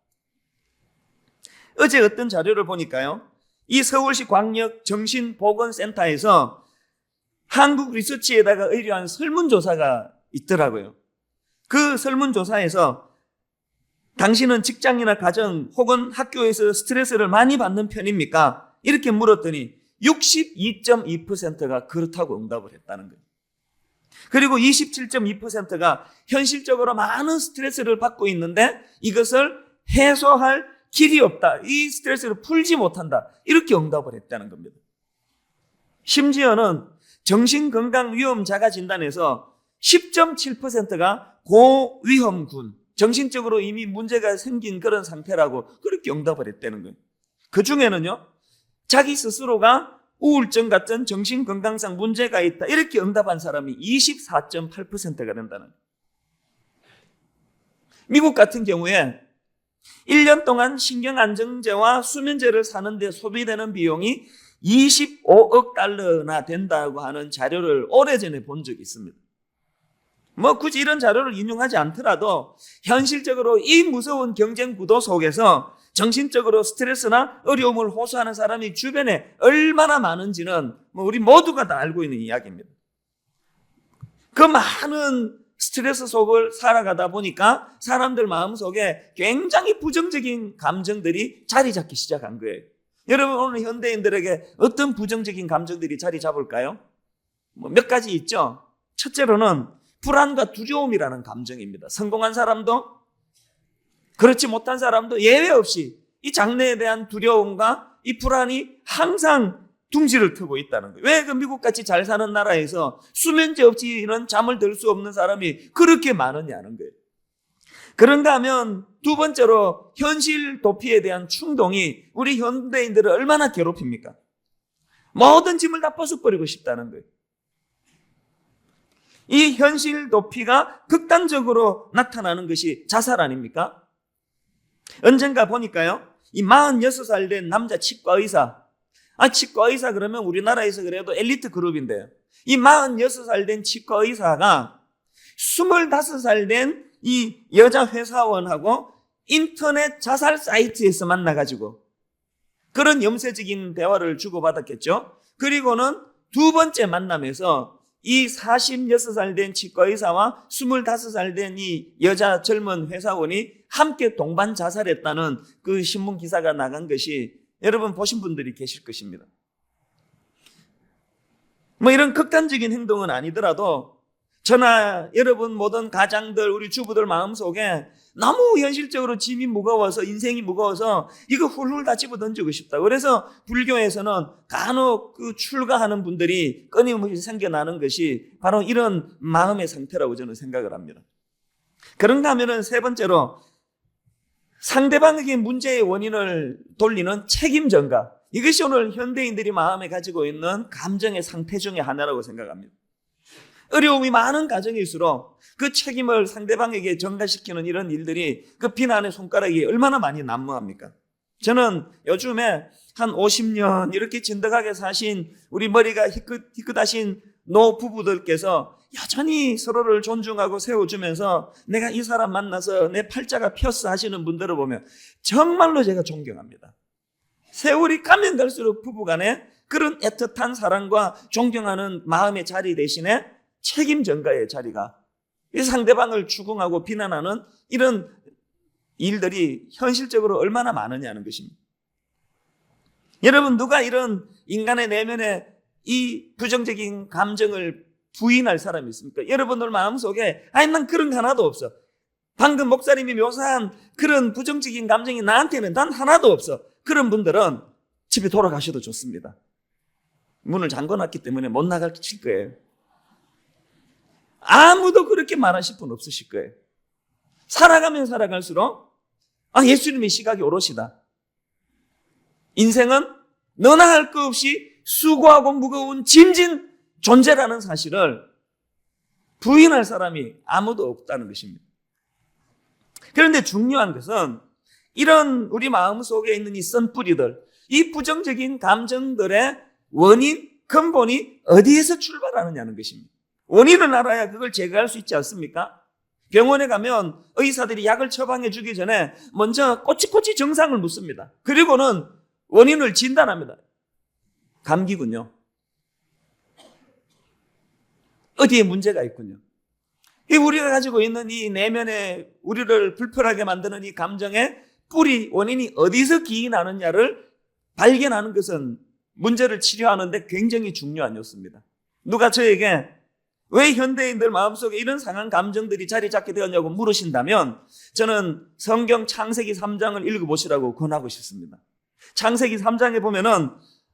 A: 어제 어떤 자료를 보니까요, 이 서울시 광역 정신보건센터에서 한국 리서치에다가 의뢰한 설문조사가 있더라고요. 그 설문조사에서 당신은 직장이나 가정 혹은 학교에서 스트레스를 많이 받는 편입니까? 이렇게 물었더니 62.2%가 그렇다고 응답을 했다는 거예요. 그리고 27.2%가 현실적으로 많은 스트레스를 받고 있는데 이것을 해소할 길이 없다. 이 스트레스를 풀지 못한다. 이렇게 응답을 했다는 겁니다. 심지어는 정신건강위험자가진단에서 10.7%가 고위험군, 정신적으로 이미 문제가 생긴 그런 상태라고 그렇게 응답을 했다는 거예요. 그 중에는요, 자기 스스로가 우울증 같은 정신건강상 문제가 있다 이렇게 응답한 사람이 24.8%가 된다는 거예요. 미국 같은 경우에 1년 동안 신경안정제와 수면제를 사는데 소비되는 비용이 25억 달러나 된다고 하는 자료를 오래전에 본 적이 있습니다. 굳이 이런 자료를 인용하지 않더라도 현실적으로 이 무서운 경쟁 구도 속에서 정신적으로 스트레스나 어려움을 호소하는 사람이 주변에 얼마나 많은지는 우리 모두가 다 알고 있는 이야기입니다. 그 많은 스트레스 속을 살아가다 보니까 사람들 마음속에 굉장히 부정적인 감정들이 자리 잡기 시작한 거예요. 여러분, 오늘 현대인들에게 어떤 부정적인 감정들이 자리 잡을까요? 몇 가지 있죠. 첫째로는 불안과 두려움이라는 감정입니다. 성공한 사람도 그렇지 못한 사람도 예외 없이 이 장래에 대한 두려움과 이 불안이 항상 둥지를 트고 있다는 거예요. 왜 그 미국같이 잘 사는 나라에서 수면제 없이는 잠을 들 수 없는 사람이 그렇게 많으냐는 거예요. 그런가 하면 두 번째로 현실 도피에 대한 충동이 우리 현대인들을 얼마나 괴롭힙니까? 모든 짐을 다 벗어버리고 싶다는 거예요. 이 현실 도피가 극단적으로 나타나는 것이 자살 아닙니까? 언젠가 보니까요, 이 46살 된 남자 치과의사, 치과의사 그러면 우리나라에서 그래도 엘리트 그룹인데요. 이 46살 된 치과 의사가 25살 된 이 여자 회사원하고 인터넷 자살 사이트에서 만나가지고 그런 염세적인 대화를 주고받았겠죠. 그리고는 두 번째 만남에서 이 46살 된 치과 의사와 25살 된 이 여자 젊은 회사원이 함께 동반 자살했다는 그 신문 기사가 나간 것이 여러분 보신 분들이 계실 것입니다. 뭐 이런 극단적인 행동은 아니더라도 저나 여러분 모든 가장들, 우리 주부들 마음속에 너무 현실적으로 짐이 무거워서, 인생이 무거워서 이거 훌훌 다 집어던지고 싶다. 그래서 불교에서는 간혹 그 출가하는 분들이 끊임없이 생겨나는 것이 바로 이런 마음의 상태라고 저는 생각을 합니다. 그런가 하면은 세 번째로 상대방에게 문제의 원인을 돌리는 책임 전가. 이것이 오늘 현대인들이 마음에 가지고 있는 감정의 상태 중에 하나라고 생각합니다. 어려움이 많은 가정일수록 그 책임을 상대방에게 전가시키는 이런 일들이 그 비난의 손가락이 얼마나 많이 난무합니까? 저는 요즘에 한 50년 이렇게 진득하게 사신 우리 머리가 희끗하신 노부부들께서 여전히 서로를 존중하고 세워주면서 내가 이 사람 만나서 내 팔자가 폈어 하시는 분들을 보면 정말로 제가 존경합니다. 세월이 가면 갈수록 부부간에 그런 애틋한 사랑과 존경하는 마음의 자리 대신에 책임 전가의 자리가, 이 상대방을 추궁하고 비난하는 이런 일들이 현실적으로 얼마나 많으냐는 것입니다. 여러분, 누가 이런 인간의 내면에 이 부정적인 감정을 부인할 사람이 있습니까? 여러분들 마음속에 아니 난 그런 거 하나도 없어. 방금 목사님이 묘사한 그런 부정적인 감정이 나한테는 단 하나도 없어. 그런 분들은 집에 돌아가셔도 좋습니다. 문을 잠궈놨기 때문에 못 나가실 거예요. 아무도 그렇게 말하실 분 없으실 거예요. 살아가면 살아갈수록 예수님의 시각이 오롯이다. 인생은 너나 할 것 없이 수고하고 무거운 짐진 존재라는 사실을 부인할 사람이 아무도 없다는 것입니다. 그런데 중요한 것은 이런 우리 마음속에 있는 이 썬뿌리들, 이 부정적인 감정들의 원인, 근본이 어디에서 출발하느냐는 것입니다. 원인을 알아야 그걸 제거할 수 있지 않습니까? 병원에 가면 의사들이 약을 처방해 주기 전에 먼저 꼬치꼬치 증상을 묻습니다. 그리고는 원인을 진단합니다. 감기군요. 어디에 문제가 있군요. 이 우리가 가지고 있는 이 내면에 우리를 불편하게 만드는 이 감정의 뿌리, 원인이 어디서 기인하느냐를 발견하는 것은 문제를 치료하는데 굉장히 중요한 요소입니다. 누가 저에게 왜 현대인들 마음속에 이런 상한 감정들이 자리 잡게 되었냐고 물으신다면 저는 성경 창세기 3장을 읽어보시라고 권하고 싶습니다. 창세기 3장에 보면은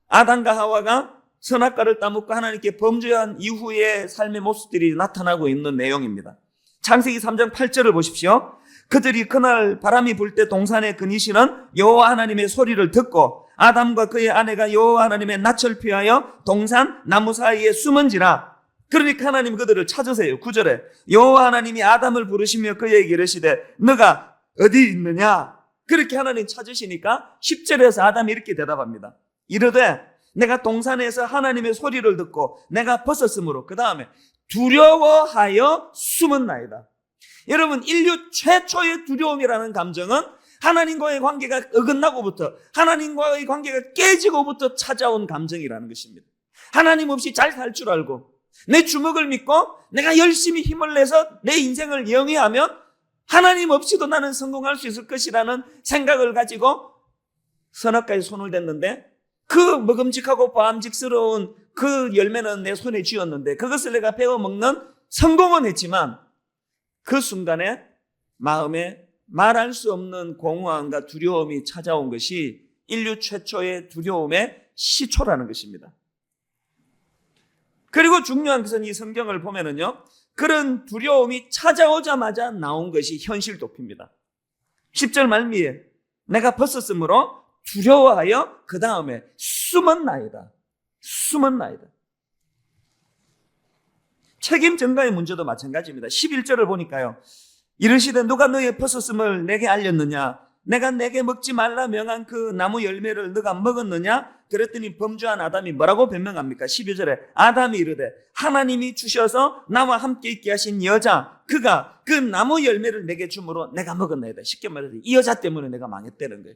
A: 아담과 하와가 선악과를 따먹고 하나님께 범죄한 이후의 삶의 모습들이 나타나고 있는 내용입니다. 창세기 3장 8절을 보십시오. 그들이 그날 바람이 불 때 동산에 그니시는 여호와 하나님의 소리를 듣고 아담과 그의 아내가 여호와 하나님의 낯을 피하여 동산 나무 사이에 숨은지라. 그러니까 하나님 그들을 찾으세요. 9절에 여호와 하나님이 아담을 부르시며 그에게 이르시되 너가 어디 있느냐. 그렇게 하나님 찾으시니까 10절에서 아담이 이렇게 대답합니다. 이르되 내가 동산에서 하나님의 소리를 듣고 내가 벗었으므로 그 다음에 두려워하여 숨었나이다. 여러분, 인류 최초의 두려움이라는 감정은 하나님과의 관계가 어긋나고부터, 하나님과의 관계가 깨지고부터 찾아온 감정이라는 것입니다. 하나님 없이 잘 살 줄 알고 내 주먹을 믿고 내가 열심히 힘을 내서 내 인생을 영위하면 하나님 없이도 나는 성공할 수 있을 것이라는 생각을 가지고 선악과에 손을 댔는데 그 먹음직하고 보암직스러운 그 열매는 내 손에 쥐었는데 그것을 내가 베어먹는 성공은 했지만 그 순간에 마음에 말할 수 없는 공허함과 두려움이 찾아온 것이 인류 최초의 두려움의 시초라는 것입니다. 그리고 중요한 것은 이 성경을 보면은요, 그런 두려움이 찾아오자마자 나온 것이 현실 도피입니다. 10절 말미에 내가 벗었으므로 두려워하여 그 다음에 숨었나이다. 숨었나이다. 책임 전가의 문제도 마찬가지입니다. 11절을 보니까요. 이르시되 누가 너의 벗었음을 내게 알렸느냐? 내가 내게 먹지 말라 명한 그 나무 열매를 너가 먹었느냐? 그랬더니 범죄한 아담이 뭐라고 변명합니까? 12절에 아담이 이르되 하나님이 주셔서 나와 함께 있게 하신 여자 그가 그 나무 열매를 내게 주므로 내가 먹었나이다. 쉽게 말해서 이 여자 때문에 내가 망했다는 거예요.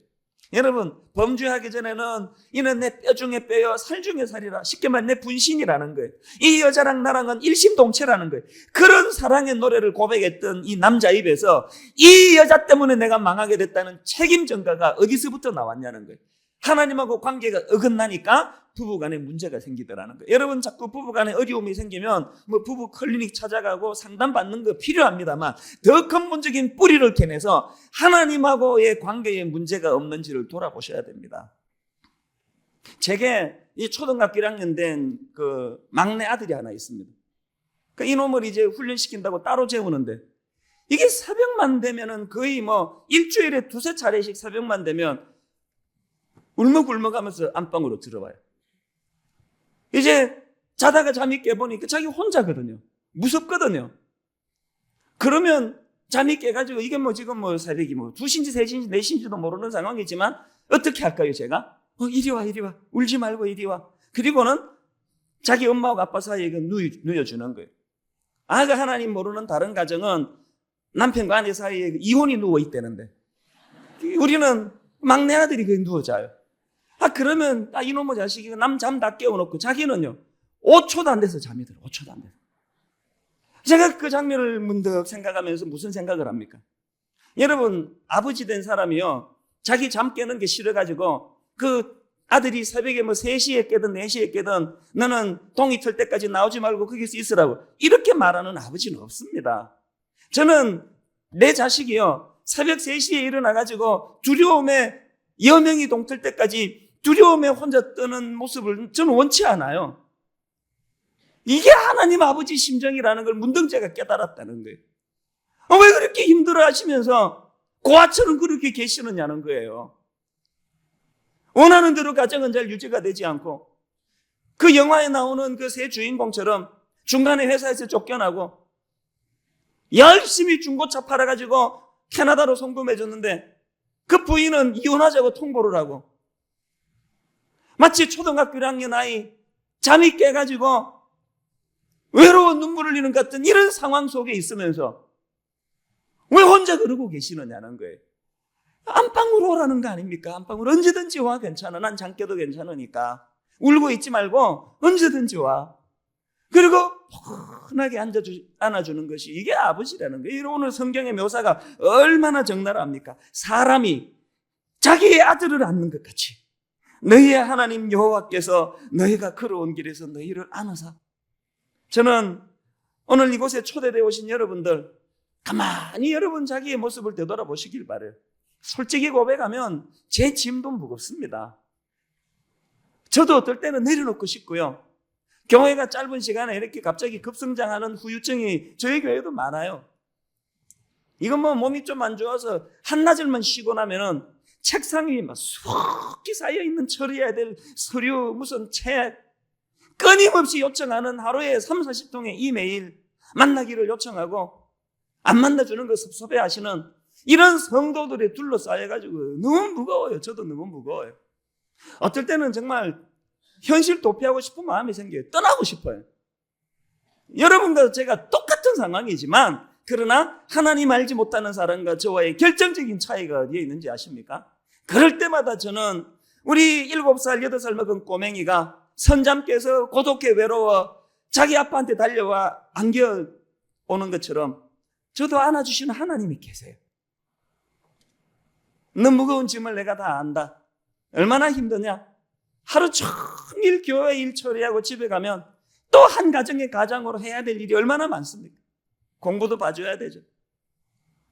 A: 여러분, 범죄하기 전에는 이는 내 뼈 중에 뼈요 살 중에 살이라. 쉽게 말해 내 분신이라는 거예요. 이 여자랑 나랑은 일심동체라는 거예요. 그런 사랑의 노래를 고백했던 이 남자 입에서 이 여자 때문에 내가 망하게 됐다는 책임 전가가 어디서부터 나왔냐는 거예요. 하나님하고 관계가 어긋나니까 부부간에 문제가 생기더라는 거예요. 여러분, 자꾸 부부간에 어려움이 생기면 뭐 부부 클리닉 찾아가고 상담받는 거 필요합니다만 더 근본적인 뿌리를 캐내서 하나님하고의 관계에 문제가 없는지를 돌아보셔야 됩니다. 제게 이 초등학교 1학년 된 그 막내 아들이 하나 있습니다. 그 이놈을 이제 훈련시킨다고 따로 재우는데 이게 새벽만 되면은 거의 뭐 일주일에 두세 차례씩 새벽만 되면 울먹울먹하면서 안방으로 들어와요. 이제 자다가 잠이 깨보니까 자기 혼자거든요. 무섭거든요. 그러면 잠이 깨가지고 이게 뭐 지금 뭐 새벽이 뭐 2시인지 3시인지 4시인지도 모르는 상황이지만 어떻게 할까요, 제가? 이리 와. 울지 말고 이리 와. 그리고는 자기 엄마하고 아빠 사이에 누워주는 거예요. 아가 하나님 모르는 다른 가정은 남편과 아내 사이에 이혼이 누워있다는데 우리는 막내 아들이 거기 누워자요. 그러면 이놈의 자식이 남 잠 다 깨워놓고 자기는요 5초도 안 돼서 잠이 들어. 5초도 안 돼서. 제가 그 장면을 문득 생각하면서 무슨 생각을 합니까? 여러분, 아버지 된 사람이요 자기 잠 깨는 게 싫어가지고 그 아들이 새벽에 뭐 3시에 깨든 4시에 깨든 너는 동이 틀 때까지 나오지 말고 거기서 있으라고 이렇게 말하는 아버지는 없습니다. 저는 내 자식이요 새벽 3시에 일어나가지고 두려움에 여명이 동틀 때까지 두려움에 혼자 떠는 모습을 저는 원치 않아요. 이게 하나님 아버지 심정이라는 걸 문득 제가 깨달았다는 거예요. 왜 그렇게 힘들어 하시면서 고아처럼 그렇게 계시느냐는 거예요. 원하는 대로 가정은 잘 유지가 되지 않고 그 영화에 나오는 그 세 주인공처럼 중간에 회사에서 쫓겨나고 열심히 중고차 팔아가지고 캐나다로 송금해줬는데 그 부인은 이혼하자고 통보를 하고 마치 초등학교 1학년 아이 잠이 깨가지고 외로운 눈물을 흘리는 것 같은 이런 상황 속에 있으면서 왜 혼자 그러고 계시느냐는 거예요. 안방으로 오라는 거 아닙니까? 안방으로 언제든지 와. 괜찮아. 난 잠 깨도 괜찮으니까. 울고 있지 말고 언제든지 와. 그리고 포근하게 안아주는 것이 이게 아버지라는 거예요. 오늘 성경의 묘사가 얼마나 적나라합니까? 사람이 자기의 아들을 안는 것 같이 너희의 하나님 여호와께서 너희가 걸어온 길에서 너희를 안으사. 저는 오늘 이곳에 초대되어 오신 여러분들 가만히 여러분 자기의 모습을 되돌아보시길 바라요. 솔직히 고백하면 제 짐도 무겁습니다. 저도 어떨 때는 내려놓고 싶고요. 교회가 짧은 시간에 이렇게 갑자기 급성장하는 후유증이 저희 교회도 많아요. 이건 뭐 몸이 좀 안 좋아서 한나절만 쉬고 나면은 책상 위에 막 수억이 쌓여있는 처리해야 될 서류, 무슨 책, 끊임없이 요청하는 하루에 30-40통의 이메일, 만나기를 요청하고 안 만나주는 거 섭섭해 하시는 이런 성도들이 둘러싸여가지고 너무 무거워요. 저도 너무 무거워요. 어떨 때는 정말 현실 도피하고 싶은 마음이 생겨요. 떠나고 싶어요. 여러분과 제가 똑같은 상황이지만 그러나 하나님 알지 못하는 사람과 저와의 결정적인 차이가 어디에 있는지 아십니까? 그럴 때마다 저는 우리 7살, 8살 먹은 꼬맹이가 선잠 깨서 고독해 외로워 자기 아빠한테 달려와 안겨오는 것처럼 저도 안아주시는 하나님이 계세요. 너 무거운 짐을 내가 다 안다. 얼마나 힘드냐? 하루 종일 교회 일 처리하고 집에 가면 또 한 가정의 가장으로 해야 될 일이 얼마나 많습니까? 공부도 봐줘야 되죠.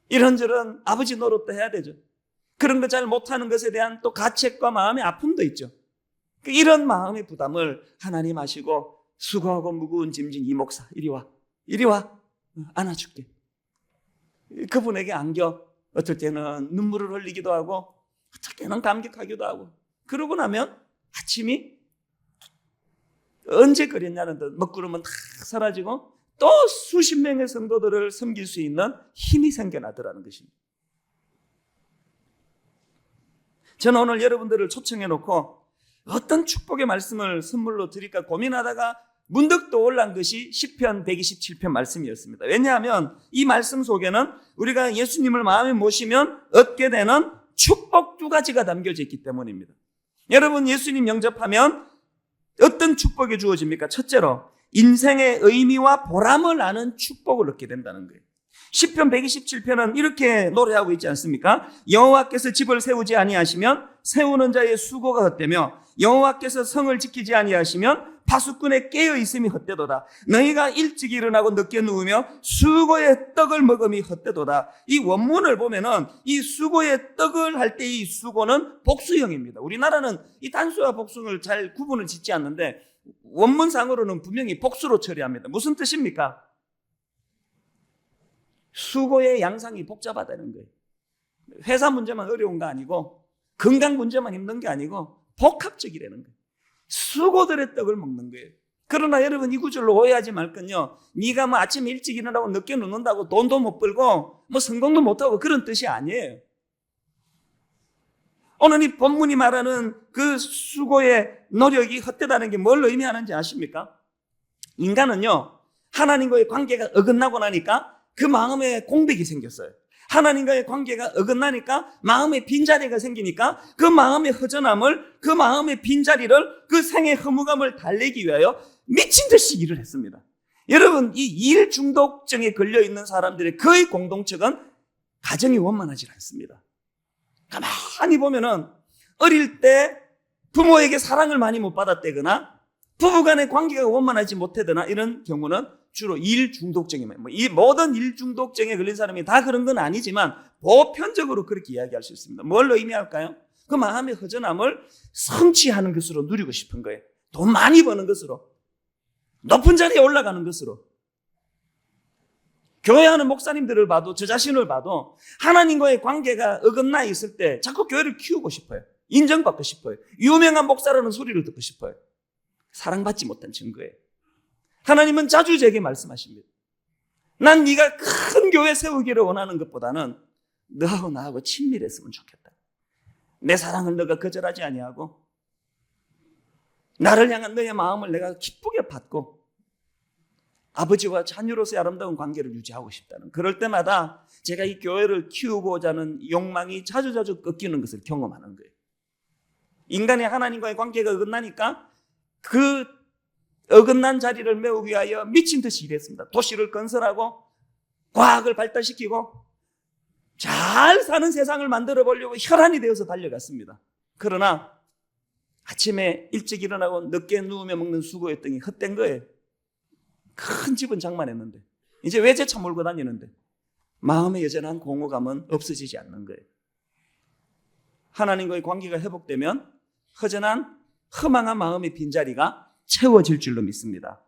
A: 이런저런 아버지 노릇도 해야 되죠. 그런 거 잘 못하는 것에 대한 또 가책과 마음의 아픔도 있죠. 이런 마음의 부담을 하나님 아시고 수고하고 무거운 짐진 이 목사 이리 와 안아줄게. 그분에게 안겨 어떨 때는 눈물을 흘리기도 하고 어떨 때는 감격하기도 하고 그러고 나면 아침이 언제 그랬냐는 듯 먹구름은 다 사라지고 또 수십 명의 성도들을 섬길 수 있는 힘이 생겨나더라는 것입니다. 저는 오늘 여러분들을 초청해 놓고 어떤 축복의 말씀을 선물로 드릴까 고민하다가 문득 떠올란 것이 시편 127편 말씀이었습니다. 왜냐하면 이 말씀 속에는 우리가 예수님을 마음에 모시면 얻게 되는 축복 두 가지가 담겨져 있기 때문입니다. 여러분, 예수님 영접하면 어떤 축복이 주어집니까? 첫째로 인생의 의미와 보람을 아는 축복을 얻게 된다는 거예요. 시편 127편은 이렇게 노래하고 있지 않습니까? 여호와께서 집을 세우지 아니하시면 세우는 자의 수고가 헛되며 여호와께서 성을 지키지 아니하시면 파수꾼의 깨어 있음이 헛되도다. 너희가 일찍 일어나고 늦게 누우며 수고의 떡을 먹음이 헛되도다. 이 원문을 보면은 이 수고의 떡을 할 때 이 수고는 복수형입니다. 우리나라는 이 단수와 복수를 잘 구분을 짓지 않는데 원문상으로는 분명히 복수로 처리합니다. 무슨 뜻입니까? 수고의 양상이 복잡하다는 거예요. 회사 문제만 어려운 거 아니고 건강 문제만 힘든 게 아니고 복합적이라는 거예요. 수고들의 떡을 먹는 거예요. 그러나 여러분, 이 구절로 오해하지 말건요, 네가 뭐 아침에 일찍 일어나고 늦게 눕는다고 돈도 못 벌고 뭐 성공도 못하고 그런 뜻이 아니에요. 오늘 이 본문이 말하는 그 수고의 노력이 헛되다는 게 뭘 의미하는지 아십니까? 인간은요, 하나님과의 관계가 어긋나고 나니까 그 마음에 공백이 생겼어요. 하나님과의 관계가 어긋나니까 마음의 빈자리가 생기니까 그 마음의 허전함을, 그 마음의 빈자리를, 그 생의 허무감을 달래기 위하여 미친 듯이 일을 했습니다. 여러분, 이 일 중독증에 걸려있는 사람들의 거의 공동체는 가정이 원만하지 않습니다. 가만히 보면은 어릴 때 부모에게 사랑을 많이 못 받았다거나 부부간의 관계가 원만하지 못하거나 이런 경우는 주로 일 중독증이에요. 이 모든 일 중독증에 걸린 사람이 다 그런 건 아니지만 보편적으로 그렇게 이야기할 수 있습니다. 뭘 의미할까요? 그 마음의 허전함을 성취하는 것으로 누리고 싶은 거예요. 돈 많이 버는 것으로, 높은 자리에 올라가는 것으로. 교회하는 목사님들을 봐도, 저 자신을 봐도 하나님과의 관계가 어긋나 있을 때 자꾸 교회를 키우고 싶어요. 인정받고 싶어요. 유명한 목사라는 소리를 듣고 싶어요. 사랑받지 못한 증거예요. 하나님은 자주 제게 말씀하십니다. 난 네가 큰 교회 세우기를 원하는 것보다는 너하고 나하고 친밀했으면 좋겠다. 내 사랑을 너가 거절하지 아니하고 나를 향한 너의 마음을 내가 기쁘게 받고 아버지와 자녀로서의 아름다운 관계를 유지하고 싶다는, 그럴 때마다 제가 이 교회를 키우고자 하는 욕망이 자주자주 꺾이는 것을 경험하는 거예요. 인간이 하나님과의 관계가 어긋나니까 그 어긋난 자리를 메우기 위하여 미친 듯이 일했습니다. 도시를 건설하고 과학을 발달시키고 잘 사는 세상을 만들어 보려고 혈안이 되어서 달려갔습니다. 그러나 아침에 일찍 일어나고 늦게 누우며 먹는 수고였더니 헛된 거예요. 큰 집은 장만했는데 이제 외제차 몰고 다니는데 마음의 여전한 공허감은 없어지지 않는 거예요. 하나님과의 관계가 회복되면 허전한 허망한 마음의 빈자리가 채워질 줄로 믿습니다.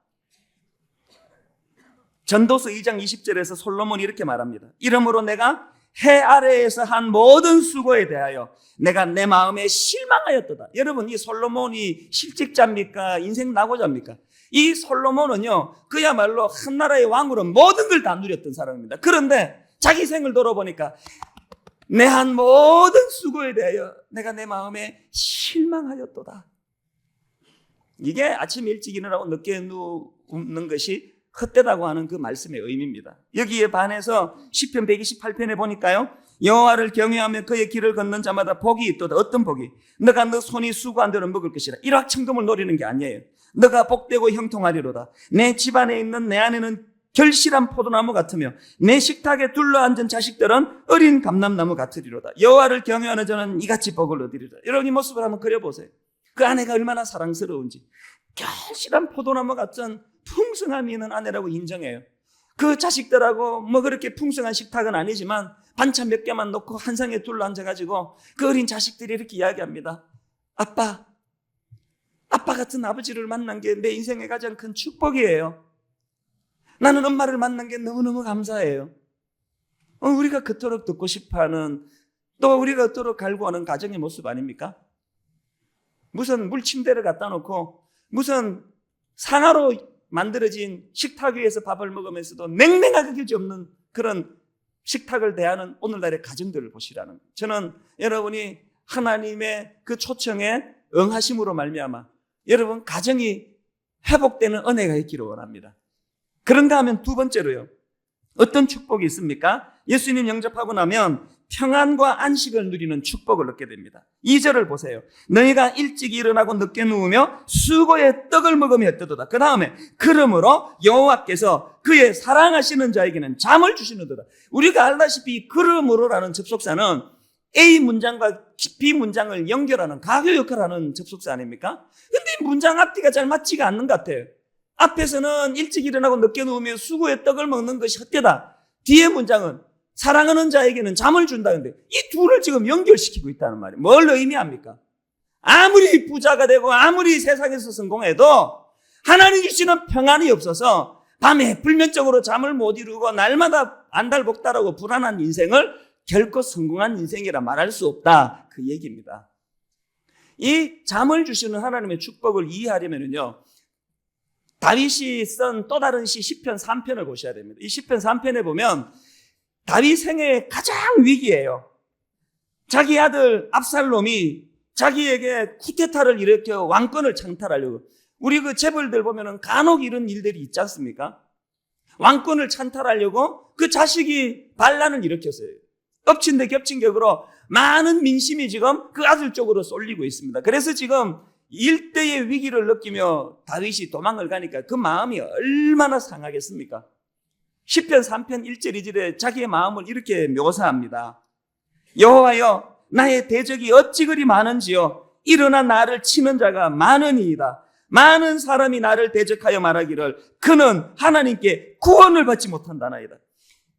A: 전도서 2장 20절에서 솔로몬이 이렇게 말합니다. 이러므로 내가 해 아래에서 한 모든 수고에 대하여 내가 내 마음에 실망하였도다. 여러분, 이 솔로몬이 실직자입니까? 인생 낙오자입니까? 이 솔로몬은요, 그야말로 한 나라의 왕으로 모든 걸 다 누렸던 사람입니다. 그런데 자기 생을 돌아보니까 내 한 모든 수고에 대하여 내가 내 마음에 실망하였도다. 이게 아침 일찍 일어나고 늦게 누우는 것이 헛되다고 하는 그 말씀의 의미입니다. 여기에 반해서 시편 128편에 보니까요, 여호와를 경외하며 그의 길을 걷는 자마다 복이 있도다. 어떤 복이? 너가 너 손이 수고한 대로 먹을 것이라. 일확천금을 노리는 게 아니에요. 너가 복되고 형통하리로다. 내 집안에 있는 내 안에는 결실한 포도나무 같으며 내 식탁에 둘러앉은 자식들은 어린 감람나무 같으리로다. 여호와를 경외하는 자는 이같이 복을 얻으리로다. 여러분, 이 모습을 한번 그려보세요. 그 아내가 얼마나 사랑스러운지. 결실한 포도나무 같은 풍성함이 있는 아내라고 인정해요. 그 자식들하고 뭐 그렇게 풍성한 식탁은 아니지만 반찬 몇 개만 놓고 한 상에 둘러앉아가지고 그 어린 자식들이 이렇게 이야기합니다. 아빠 같은 아버지를 만난 게 내 인생의 가장 큰 축복이에요. 나는 엄마를 만난 게 너무너무 감사해요. 우리가 그토록 듣고 싶어하는, 또 우리가 그토록 갈구하는 가정의 모습 아닙니까? 무슨 물침대를 갖다 놓고 무슨 상하로 만들어진 식탁 위에서 밥을 먹으면서도 냉랭하게 그지없는 그런 식탁을 대하는 오늘날의 가정들을 보시라는 거예요. 저는 여러분이 하나님의 그 초청에 응하심으로 말미암아 여러분 가정이 회복되는 은혜가 있기를 원합니다. 그런가 하면 두 번째로요. 어떤 축복이 있습니까? 예수님 영접하고 나면 평안과 안식을 누리는 축복을 얻게 됩니다. 2절을 보세요. 너희가 일찍 일어나고 늦게 누우며 수고의 떡을 먹으며 뜨도다. 그 다음에 그러므로 여호와께서 그의 사랑하시는 자에게는 잠을 주시는도다. 우리가 알다시피 그러므로라는 접속사는 A 문장과 B 문장을 연결하는 가교 역할을 하는 접속사 아닙니까? 근데 문장 앞뒤가 잘 맞지가 않는 것 같아요. 앞에서는 일찍 일어나고 늦게 누우며 수고의 떡을 먹는 것이 헛되다. 뒤에 문장은 사랑하는 자에게는 잠을 준다는데 이 둘을 지금 연결시키고 있다는 말이에요. 뭘 의미합니까? 아무리 부자가 되고 아무리 세상에서 성공해도 하나님 주시는 평안이 없어서 밤에 불면증으로 잠을 못 이루고 날마다 안달복달하고 불안한 인생을 결코 성공한 인생이라 말할 수 없다. 그 얘기입니다. 이 잠을 주시는 하나님의 축복을 이해하려면요, 다윗이 쓴 또 다른 시 시편 3편을 보셔야 됩니다. 이 시편 3편에 보면 다윗 생애의 가장 위기예요. 자기 아들 압살롬이 자기에게 쿠데타를 일으켜 왕권을 창탈하려고, 우리 그 재벌들 보면은 간혹 이런 일들이 있지 않습니까? 왕권을 찬탈하려고 그 자식이 반란을 일으켰어요. 엎친 데 겹친 격으로 많은 민심이 지금 그 아들 쪽으로 쏠리고 있습니다. 그래서 지금 일대의 위기를 느끼며 다윗이 도망을 가니까 그 마음이 얼마나 상하겠습니까? 시편 3편 1절 2절에 자기의 마음을 이렇게 묘사합니다. 여호와여, 나의 대적이 어찌 그리 많은지요. 일어나 나를 치는 자가 많으니이다. 많은 사람이 나를 대적하여 말하기를 그는 하나님께 구원을 받지 못한다나이다.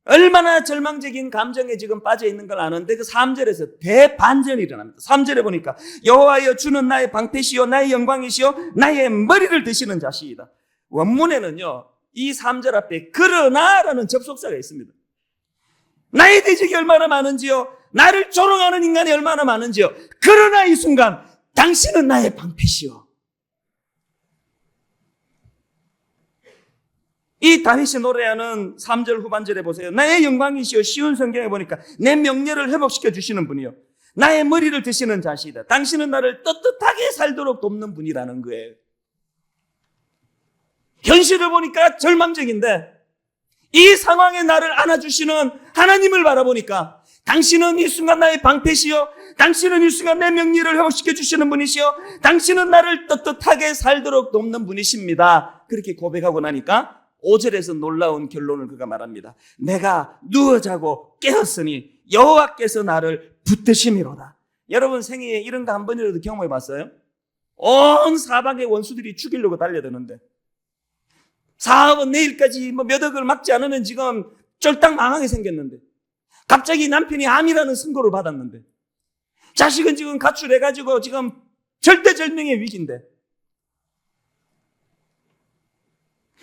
A: 얼마나 절망적인 감정에 지금 빠져 있는 걸 아는데 그 3절에서 대반전이 일어납니다. 3절에 보니까 여호와여, 주는 나의 방패시요 나의 영광이시요 나의 머리를 드시는 자시이다. 원문에는요, 이 3절 앞에 그러나라는 접속사가 있습니다. 나의 대적이 얼마나 많은지요, 나를 조롱하는 인간이 얼마나 많은지요, 그러나 이 순간 당신은 나의 방패시요. 이 다윗이 노래하는 3절 후반절에 보세요. 나의 영광이시여, 쉬운 성경에 보니까 내 명예를 회복시켜 주시는 분이요, 나의 머리를 드시는 자시다. 당신은 나를 떳떳하게 살도록 돕는 분이라는 거예요. 현실을 보니까 절망적인데 이 상황에 나를 안아주시는 하나님을 바라보니까 당신은 이 순간 나의 방패시여, 당신은 이 순간 내 명예를 회복시켜 주시는 분이시여, 당신은 나를 떳떳하게 살도록 돕는 분이십니다. 그렇게 고백하고 나니까 5절에서 놀라운 결론을 그가 말합니다. 내가 누워 자고 깨었으니 여호와께서 나를 붙드심이로다. 여러분 생애에 이런 거 한 번이라도 경험해 봤어요? 온 사방의 원수들이 죽이려고 달려드는데 사업은 내일까지 몇 억을 막지 않으면 지금 쫄딱 망하게 생겼는데, 갑자기 남편이 암이라는 선고를 받았는데, 자식은 지금 가출해가지고 지금 절대절명의 위기인데,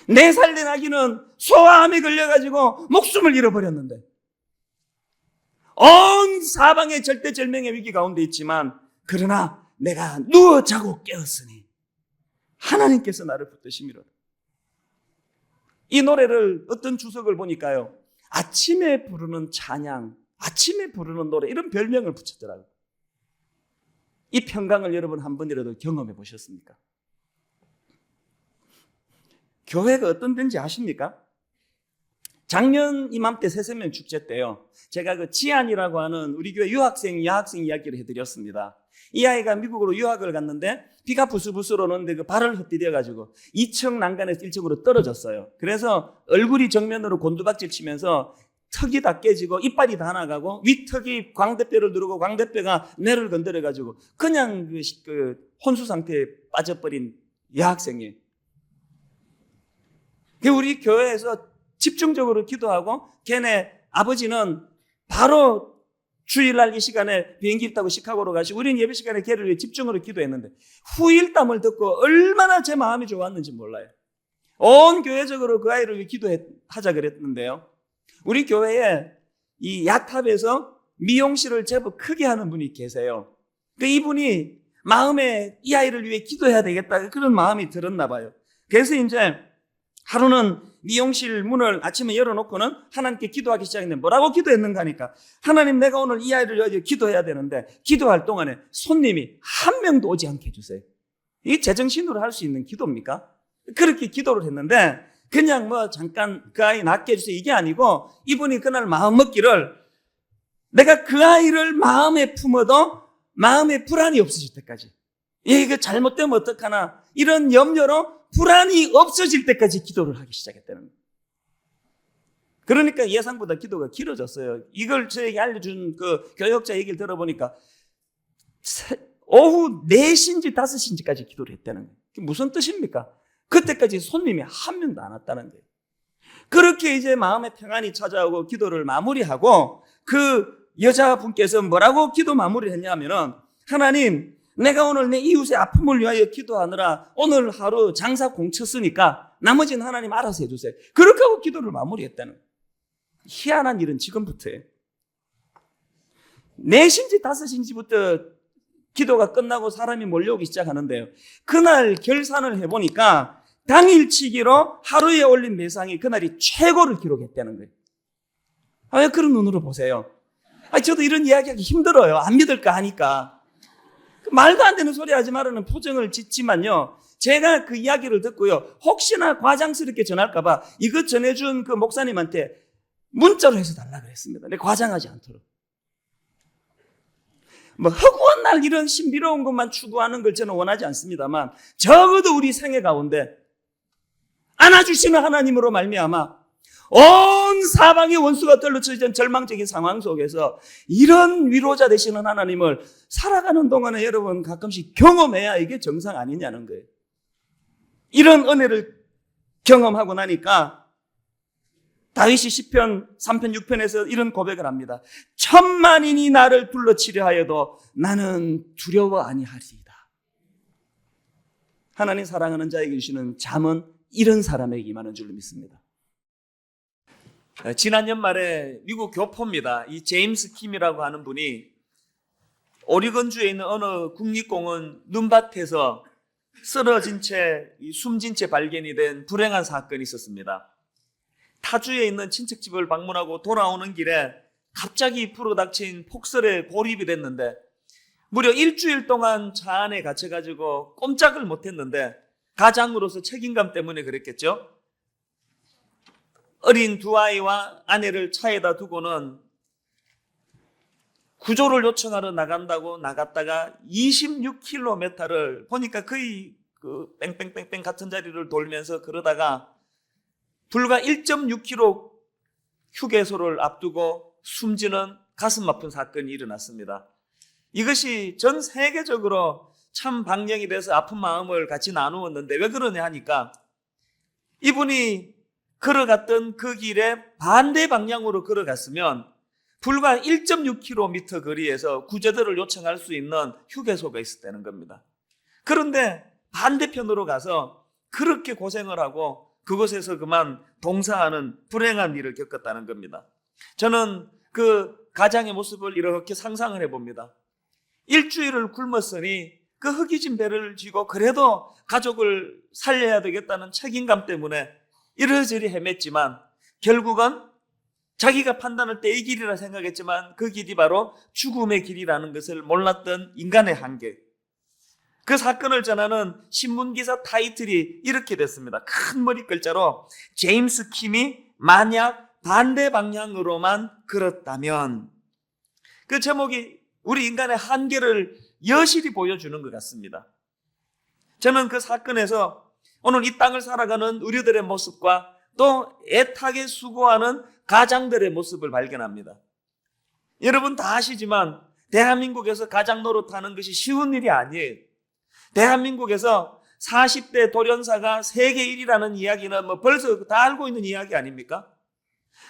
A: 4살 된 아기는 소아암에 걸려가지고 목숨을 잃어버렸는데, 온 사방의 절대절명의 위기 가운데 있지만, 그러나 내가 누워 자고 깨었으니 하나님께서 나를 붙드심이로다. 이 노래를 어떤 주석을 보니까요, 아침에 부르는 찬양, 아침에 부르는 노래, 이런 별명을 붙였더라고요. 이 평강을 여러분 한 번이라도 경험해 보셨습니까? 교회가 어떤 데인지 아십니까? 작년 이맘때 새세명 축제 때요, 제가 그 지안이라고 하는 우리 교회 여학생 이야기를 해드렸습니다. 이 아이가 미국으로 유학을 갔는데 비가 부슬부슬 오는데 그 발을 헛디뎌가지고 2층 난간에서 1층으로 떨어졌어요. 그래서 얼굴이 정면으로 곤두박질 치면서 턱이 다 깨지고 이빨이 다 나가고 윗턱이 광대뼈를 누르고 광대뼈가 뇌를 건드려가지고 그냥 그 혼수 상태에 빠져버린 여학생이에요. 우리 교회에서 집중적으로 기도하고 걔네 아버지는 바로 주일날 이 시간에 비행기 타고 시카고로 가시고 우리는 예배 시간에 걔를 위해 집중으로 기도했는데 후일담을 듣고 얼마나 제 마음이 좋았는지 몰라요. 온 교회적으로 그 아이를 위해 기도하자 그랬는데요, 우리 교회에 이 야탑에서 미용실을 제법 크게 하는 분이 계세요. 이분이 마음에 이 아이를 위해 기도해야 되겠다 그런 마음이 들었나 봐요. 그래서 이제 하루는
B: 미용실 문을 아침에 열어놓고는 하나님께 기도하기 시작했는데 뭐라고 기도했는가 하니까 하나님 내가 오늘 이 아이를 위해서 기도해야 되는데 기도할 동안에 손님이 한 명도 오지 않게 해주세요. 이게 제정신으로 할 수 있는 기도입니까? 그렇게 기도를 했는데 그냥 뭐 잠깐 그 아이 낫게 해주세요 이게 아니고 이분이 그날 마음 먹기를 내가 그 아이를 마음에 품어도 마음에 불안이 없어질 때까지 이거 잘못되면 어떡하나 이런 염려로 불안이 없어질 때까지 기도를 하기 시작했다는 거예요. 그러니까 예상보다 기도가 길어졌어요. 이걸 저에게 알려준 그 교역자 얘기를 들어보니까 오후 4시인지 5시인지까지 기도를 했다는 거예요. 그게 무슨 뜻입니까? 그때까지 손님이 한 명도 안 왔다는 거예요. 그렇게 이제 마음의 평안이 찾아오고 기도를 마무리하고 그 여자분께서 뭐라고 기도 마무리를 했냐면은 하나님 내가 오늘 내 이웃의 아픔을 위하여 기도하느라 오늘 하루 장사 공쳤으니까 나머지는 하나님 알아서 해주세요. 그렇게 하고 기도를 마무리했다는 거예요. 희한한 일은 지금부터예요. 4시인지 5시인지부터 기도가 끝나고 사람이 몰려오기 시작하는데요. 그날 결산을 해보니까 당일치기로 하루에 올린 매상이 그날이 최고를 기록했다는 거예요. 왜 그런 눈으로 보세요? 저도 이런 이야기하기 힘들어요. 안 믿을까 하니까. 말도 안 되는 소리 하지 말라는 포정을 짓지만요. 제가 그 이야기를 듣고요. 혹시나 과장스럽게 전할까봐 이것 전해준 그 목사님한테 문자로 해서 달라고 했습니다. 내 과장하지 않도록. 뭐 허구한 날 이런 신비로운 것만 추구하는 걸 저는 원하지 않습니다만 적어도 우리 생애 가운데 안아주시는 하나님으로 말미암아 온 사방의 원수가 떨어져진 절망적인 상황 속에서 이런 위로자 되시는 하나님을 살아가는 동안에 여러분 가끔씩 경험해야 이게 정상 아니냐는 거예요. 이런 은혜를 경험하고 나니까 다윗이 시편 3편 6편에서 이런 고백을 합니다. 1000만인이 나를 둘러치려 하여도 나는 두려워 아니하리이다. 하나님 사랑하는 자에게 주시는 잠은 이런 사람에게 임하는 줄로 믿습니다. 지난 연말에 미국 교포입니다. 이 제임스 킴이라고 하는 분이 오리건주에 있는 어느 국립공원 눈밭에서 쓰러진 채, 숨진 채 발견이 된 불행한 사건이 있었습니다. 타주에 있는 친척집을 방문하고 돌아오는 길에 갑자기 불어닥친 폭설에 고립이 됐는데 무려 일주일 동안 차 안에 갇혀가지고 꼼짝을 못했는데 가장으로서 책임감 때문에 그랬겠죠. 어린 두 아이와 아내를 차에다 두고는 구조를 요청하러 나간다고 나갔다가 26km를 보니까 거의 그 뺑뺑뺑뺑 같은 자리를 돌면서 그러다가 불과 1.6km 휴게소를 앞두고 숨지는 가슴 아픈 사건이 일어났습니다. 이것이 전 세계적으로 참 방영이 돼서 아픈 마음을 같이 나누었는데 왜 그러냐 하니까 이분이 걸어갔던 그 길에 반대 방향으로 걸어갔으면 불과 1.6km 거리에서 구조대를 요청할 수 있는 휴게소가 있었다는 겁니다. 그런데 반대편으로 가서 그렇게 고생을 하고 그곳에서 그만 동사하는 불행한 일을 겪었다는 겁니다. 저는 그 가장의 모습을 이렇게 상상을 해봅니다. 일주일을 굶었으니 그 허기진 배를 쥐고 그래도 가족을 살려야 되겠다는 책임감 때문에 이러저리 헤맸지만 결국은 자기가 판단할 때 이 길이라 생각했지만 그 길이 바로 죽음의 길이라는 것을 몰랐던 인간의 한계. 그 사건을 전하는 신문기사 타이틀이 이렇게 됐습니다. 큰 머리 글자로 제임스 킴이 만약 반대 방향으로만 걸었다면. 그 제목이 우리 인간의 한계를 여실히 보여주는 것 같습니다. 저는 그 사건에서 오늘 이 땅을 살아가는 우리들의 모습과 또 애타게 수고하는 가장들의 모습을 발견합니다. 여러분 다 아시지만 대한민국에서 가장 노릇하는 것이 쉬운 일이 아니에요. 대한민국에서 40대 돌연사가 세계 1위라는 이야기는 뭐 벌써 다 알고 있는 이야기 아닙니까?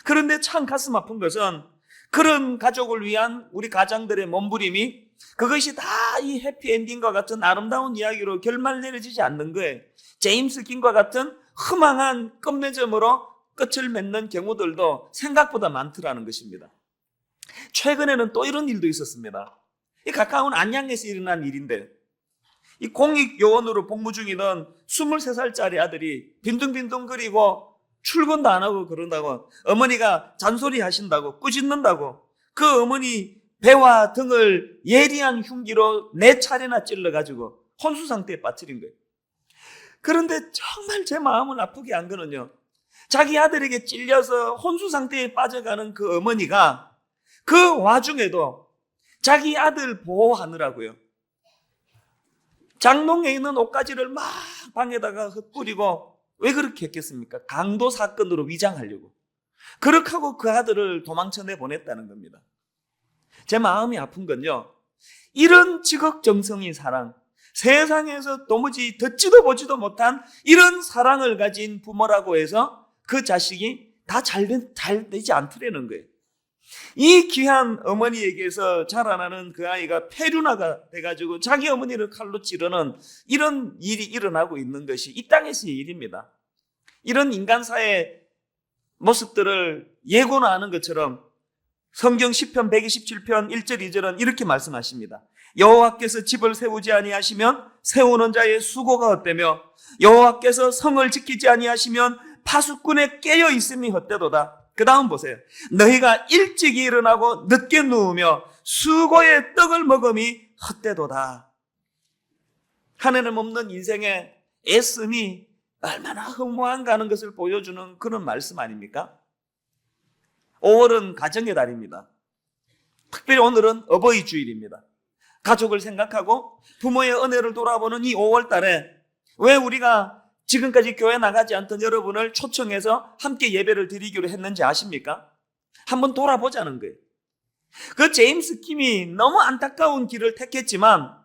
B: 그런데 참 가슴 아픈 것은 그런 가족을 위한 우리 가장들의 몸부림이 그것이 다 이 해피엔딩과 같은 아름다운 이야기로 결말 내려지지 않는 거예요. 제임스 킴과 같은 허망한 끝맺음으로 끝을 맺는 경우들도 생각보다 많더라는 것입니다. 최근에는 또 이런 일도 있었습니다. 이 가까운 안양에서 일어난 일인데 이 공익요원으로 복무 중이던 23살짜리 아들이 빈둥빈둥거리고 출근도 안 하고 그런다고, 어머니가 잔소리 하신다고, 꾸짖는다고, 그 어머니 배와 등을 예리한 흉기로 4차례나 찔러가지고 혼수 상태에 빠뜨린 거예요. 그런데 정말 제 마음을 아프게 한 거는요, 자기 아들에게 찔려서 혼수 상태에 빠져가는 그 어머니가 그 와중에도 자기 아들 보호하느라고요, 장롱에 있는 옷가지를 막 방에다가 흩뿌리고, 왜 그렇게 했겠습니까? 강도 사건으로 위장하려고. 그렇게 하고 그 아들을 도망쳐 내보냈다는 겁니다. 제 마음이 아픈 건요, 이런 지극정성인 사랑, 세상에서 도무지 듣지도 보지도 못한 이런 사랑을 가진 부모라고 해서 그 자식이 다 잘 되지 않더라는 거예요. 이 귀한 어머니에게서 자라나는 그 아이가 폐륜화가 돼가지고 자기 어머니를 칼로 찌르는 이런 일이 일어나고 있는 것이 이 땅에서의 일입니다. 이런 인간사의 모습들을 예고나 하는 것처럼 성경 시편 127편 1절 2절은 이렇게 말씀하십니다. 여호와께서 집을 세우지 아니하시면 세우는 자의 수고가 헛되며 여호와께서 성을 지키지 아니하시면 파수꾼의 깨어 있음이 헛되도다. 그 다음 보세요. 너희가 일찍 일어나고 늦게 누우며 수고의 떡을 먹음이 헛되도다. 하나님 없는 인생의 애씀이 얼마나 허무한가 하는 것을 보여주는 그런 말씀 아닙니까? 5월은 가정의 달입니다. 특별히 오늘은 어버이 주일입니다. 가족을 생각하고 부모의 은혜를 돌아보는 이 5월 달에 왜 우리가 지금까지 교회 나가지 않던 여러분을 초청해서 함께 예배를 드리기로 했는지 아십니까? 한번 돌아보자는 거예요. 그 제임스 킴이 너무 안타까운 길을 택했지만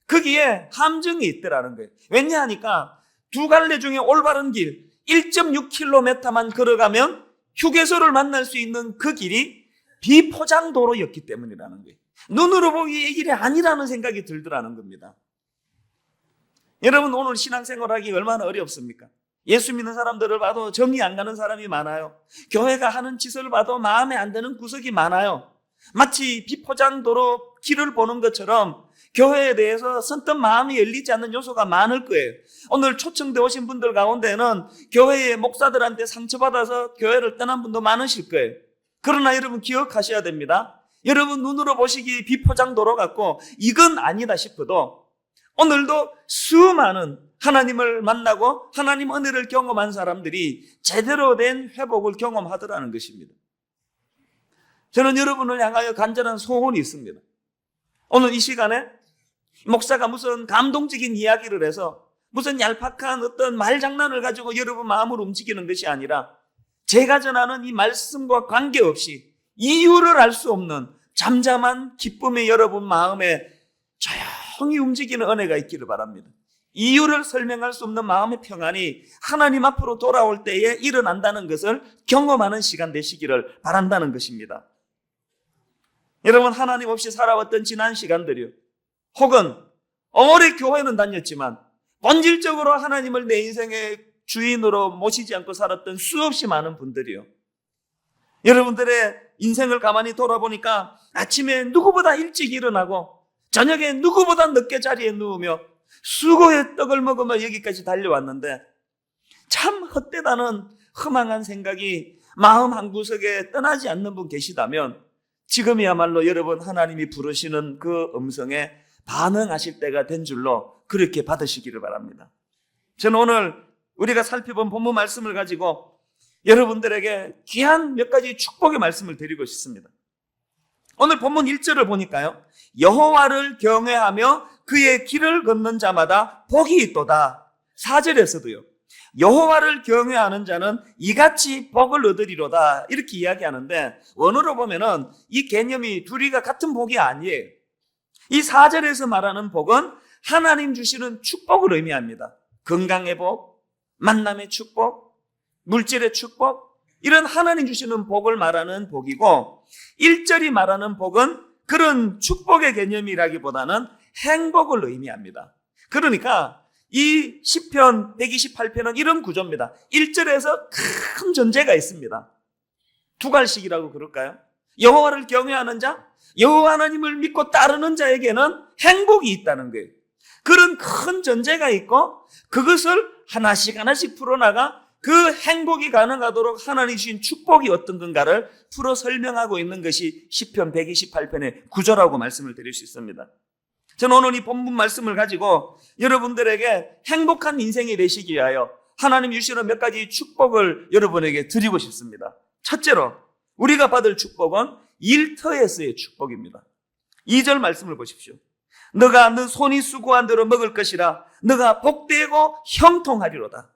B: 거기에 함정이 있더라는 거예요. 왜냐하니까 두 갈래 중에 올바른 길 1.6km만 걸어가면 휴게소를 만날 수 있는 그 길이 비포장도로였기 때문이라는 거예요. 눈으로 보기에 이 길이 아니라는 생각이 들더라는 겁니다. 여러분, 오늘 신앙생활하기 얼마나 어렵습니까? 예수 믿는 사람들을 봐도 정이 안 가는 사람이 많아요. 교회가 하는 짓을 봐도 마음에 안 드는 구석이 많아요. 마치 비포장도로 길을 보는 것처럼 교회에 대해서 선뜻 마음이 열리지 않는 요소가 많을 거예요. 오늘 초청돼 오신 분들 가운데는 교회의 목사들한테 상처받아서 교회를 떠난 분도 많으실 거예요. 그러나 여러분 기억하셔야 됩니다. 여러분 눈으로 보시기 비포장도로 같고 이건 아니다 싶어도 오늘도 수많은 하나님을 만나고 하나님 은혜를 경험한 사람들이 제대로 된 회복을 경험하더라는 것입니다. 저는 여러분을 향하여 간절한 소원이 있습니다. 오늘 이 시간에 목사가 무슨 감동적인 이야기를 해서 무슨 얄팍한 어떤 말장난을 가지고 여러분 마음을 움직이는 것이 아니라 제가 전하는 이 말씀과 관계없이 이유를 알 수 없는 잠잠한 기쁨이 여러분 마음에 조용히 움직이는 은혜가 있기를 바랍니다. 이유를 설명할 수 없는 마음의 평안이 하나님 앞으로 돌아올 때에 일어난다는 것을 경험하는 시간 되시기를 바란다는 것입니다. 여러분, 하나님 없이 살아왔던 지난 시간들이요, 혹은 오래 교회는 다녔지만 본질적으로 하나님을 내 인생의 주인으로 모시지 않고 살았던 수없이 많은 분들이요, 여러분들의 인생을 가만히 돌아보니까 아침에 누구보다 일찍 일어나고 저녁에 누구보다 늦게 자리에 누우며 수고의 떡을 먹으며 여기까지 달려왔는데 참 헛되다는 허망한 생각이 마음 한구석에 떠나지 않는 분 계시다면 지금이야말로 여러분 하나님이 부르시는 그 음성에 반응하실 때가 된 줄로 그렇게 받으시기를 바랍니다. 저는 오늘 우리가 살펴본 본문 말씀을 가지고 여러분들에게 귀한 몇 가지 축복의 말씀을 드리고 싶습니다. 오늘 본문 1절을 보니까요, 여호와를 경외하며 그의 길을 걷는 자마다 복이 있도다. 4절에서도요, 여호와를 경외하는 자는 이같이 복을 얻으리로다, 이렇게 이야기하는데 원어로 보면은 이 개념이 둘이가 같은 복이 아니에요. 이 4절에서 말하는 복은 하나님 주시는 축복을 의미합니다. 건강의 복, 만남의 축복, 물질의 축복, 이런 하나님 주시는 복을 말하는 복이고, 1절이 말하는 복은 그런 축복의 개념이라기보다는 행복을 의미합니다. 그러니까 이 시편 128편은 이런 구조입니다. 1절에서 큰 전제가 있습니다. 두 갈씩이라고 그럴까요? 여호와를 경외하는 자, 여호와 하나님을 믿고 따르는 자에게는 행복이 있다는 거예요. 그런 큰 전제가 있고 그것을 하나씩 하나씩 풀어나가 그 행복이 가능하도록 하나님이 주신 축복이 어떤 건가를 풀어 설명하고 있는 것이 시편 128편의 9절라고 말씀을 드릴 수 있습니다. 저는 오늘 이 본문 말씀을 가지고 여러분들에게 행복한 인생이 되시기 위하여 하나님 주시는 몇 가지 축복을 여러분에게 드리고 싶습니다. 첫째로 우리가 받을 축복은 일터에서의 축복입니다. 2절 말씀을 보십시오. 너가 너 손이 수고한 대로 먹을 것이라 너가 복되고 형통하리로다.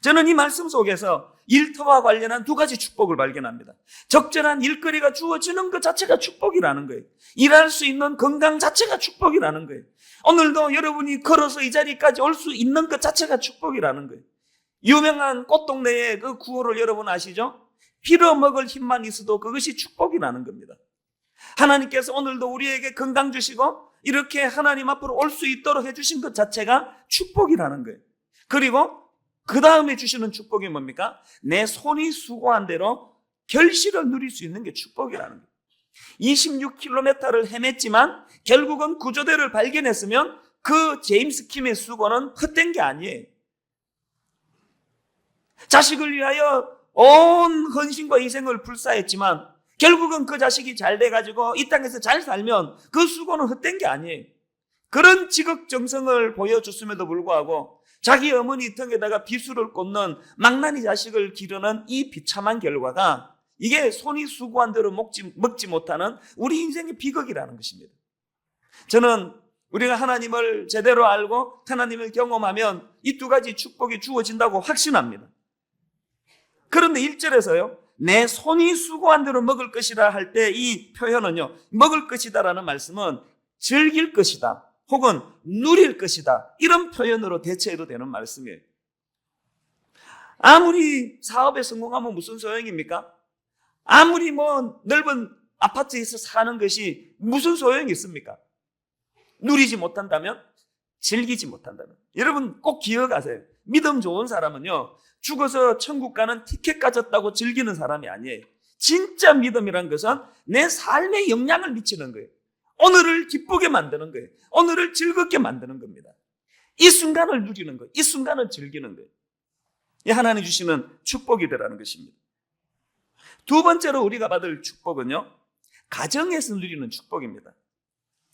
B: 저는 이 말씀 속에서 일터와 관련한 두 가지 축복을 발견합니다. 적절한 일거리가 주어지는 것 자체가 축복이라는 거예요. 일할 수 있는 건강 자체가 축복이라는 거예요. 오늘도 여러분이 걸어서 이 자리까지 올 수 있는 것 자체가 축복이라는 거예요. 유명한 꽃동네의 그 구호를 여러분 아시죠? 빌어먹을 힘만 있어도 그것이 축복이라는 겁니다. 하나님께서 오늘도 우리에게 건강 주시고 이렇게 하나님 앞으로 올 수 있도록 해주신 것 자체가 축복이라는 거예요. 그리고 그 다음에 주시는 축복이 뭡니까? 내 손이 수고한 대로 결실을 누릴 수 있는 게 축복이라는 거예요. 26km를 헤맸지만 결국은 구조대를 발견했으면 그 제임스 킴의 수고는 헛된 게 아니에요. 자식을 위하여 온 헌신과 희생을 불사했지만 결국은 그 자식이 잘 돼가지고 이 땅에서 잘 살면 그 수고는 헛된 게 아니에요. 그런 지극정성을 보여줬음에도 불구하고 자기 어머니 턱에다가 비수를 꽂는 망나니 자식을 기르는 이 비참한 결과가 이게 손이 수고한 대로 먹지 못하는 우리 인생의 비극이라는 것입니다. 저는 우리가 하나님을 제대로 알고 하나님을 경험하면 이 두 가지 축복이 주어진다고 확신합니다. 그런데 1절에서요. 내 손이 수고한 대로 먹을 것이라 할 때 이 표현은요. 먹을 것이다라는 말씀은 즐길 것이다. 혹은 누릴 것이다. 이런 표현으로 대체해도 되는 말씀이에요. 아무리 사업에 성공하면 무슨 소용입니까? 아무리 넓은 아파트에서 사는 것이 무슨 소용이 있습니까? 누리지 못한다면? 즐기지 못한다면? 여러분 꼭 기억하세요. 믿음 좋은 사람은요. 죽어서 천국 가는 티켓 가졌다고 즐기는 사람이 아니에요. 진짜 믿음이란 것은 내 삶에 영향을 미치는 거예요. 오늘을 기쁘게 만드는 거예요. 오늘을 즐겁게 만드는 겁니다. 이 순간을 누리는 거예요. 이 순간을 즐기는 거예요. 이 하나님 주시는 축복이라는 것입니다. 두 번째로 우리가 받을 축복은요. 가정에서 누리는 축복입니다.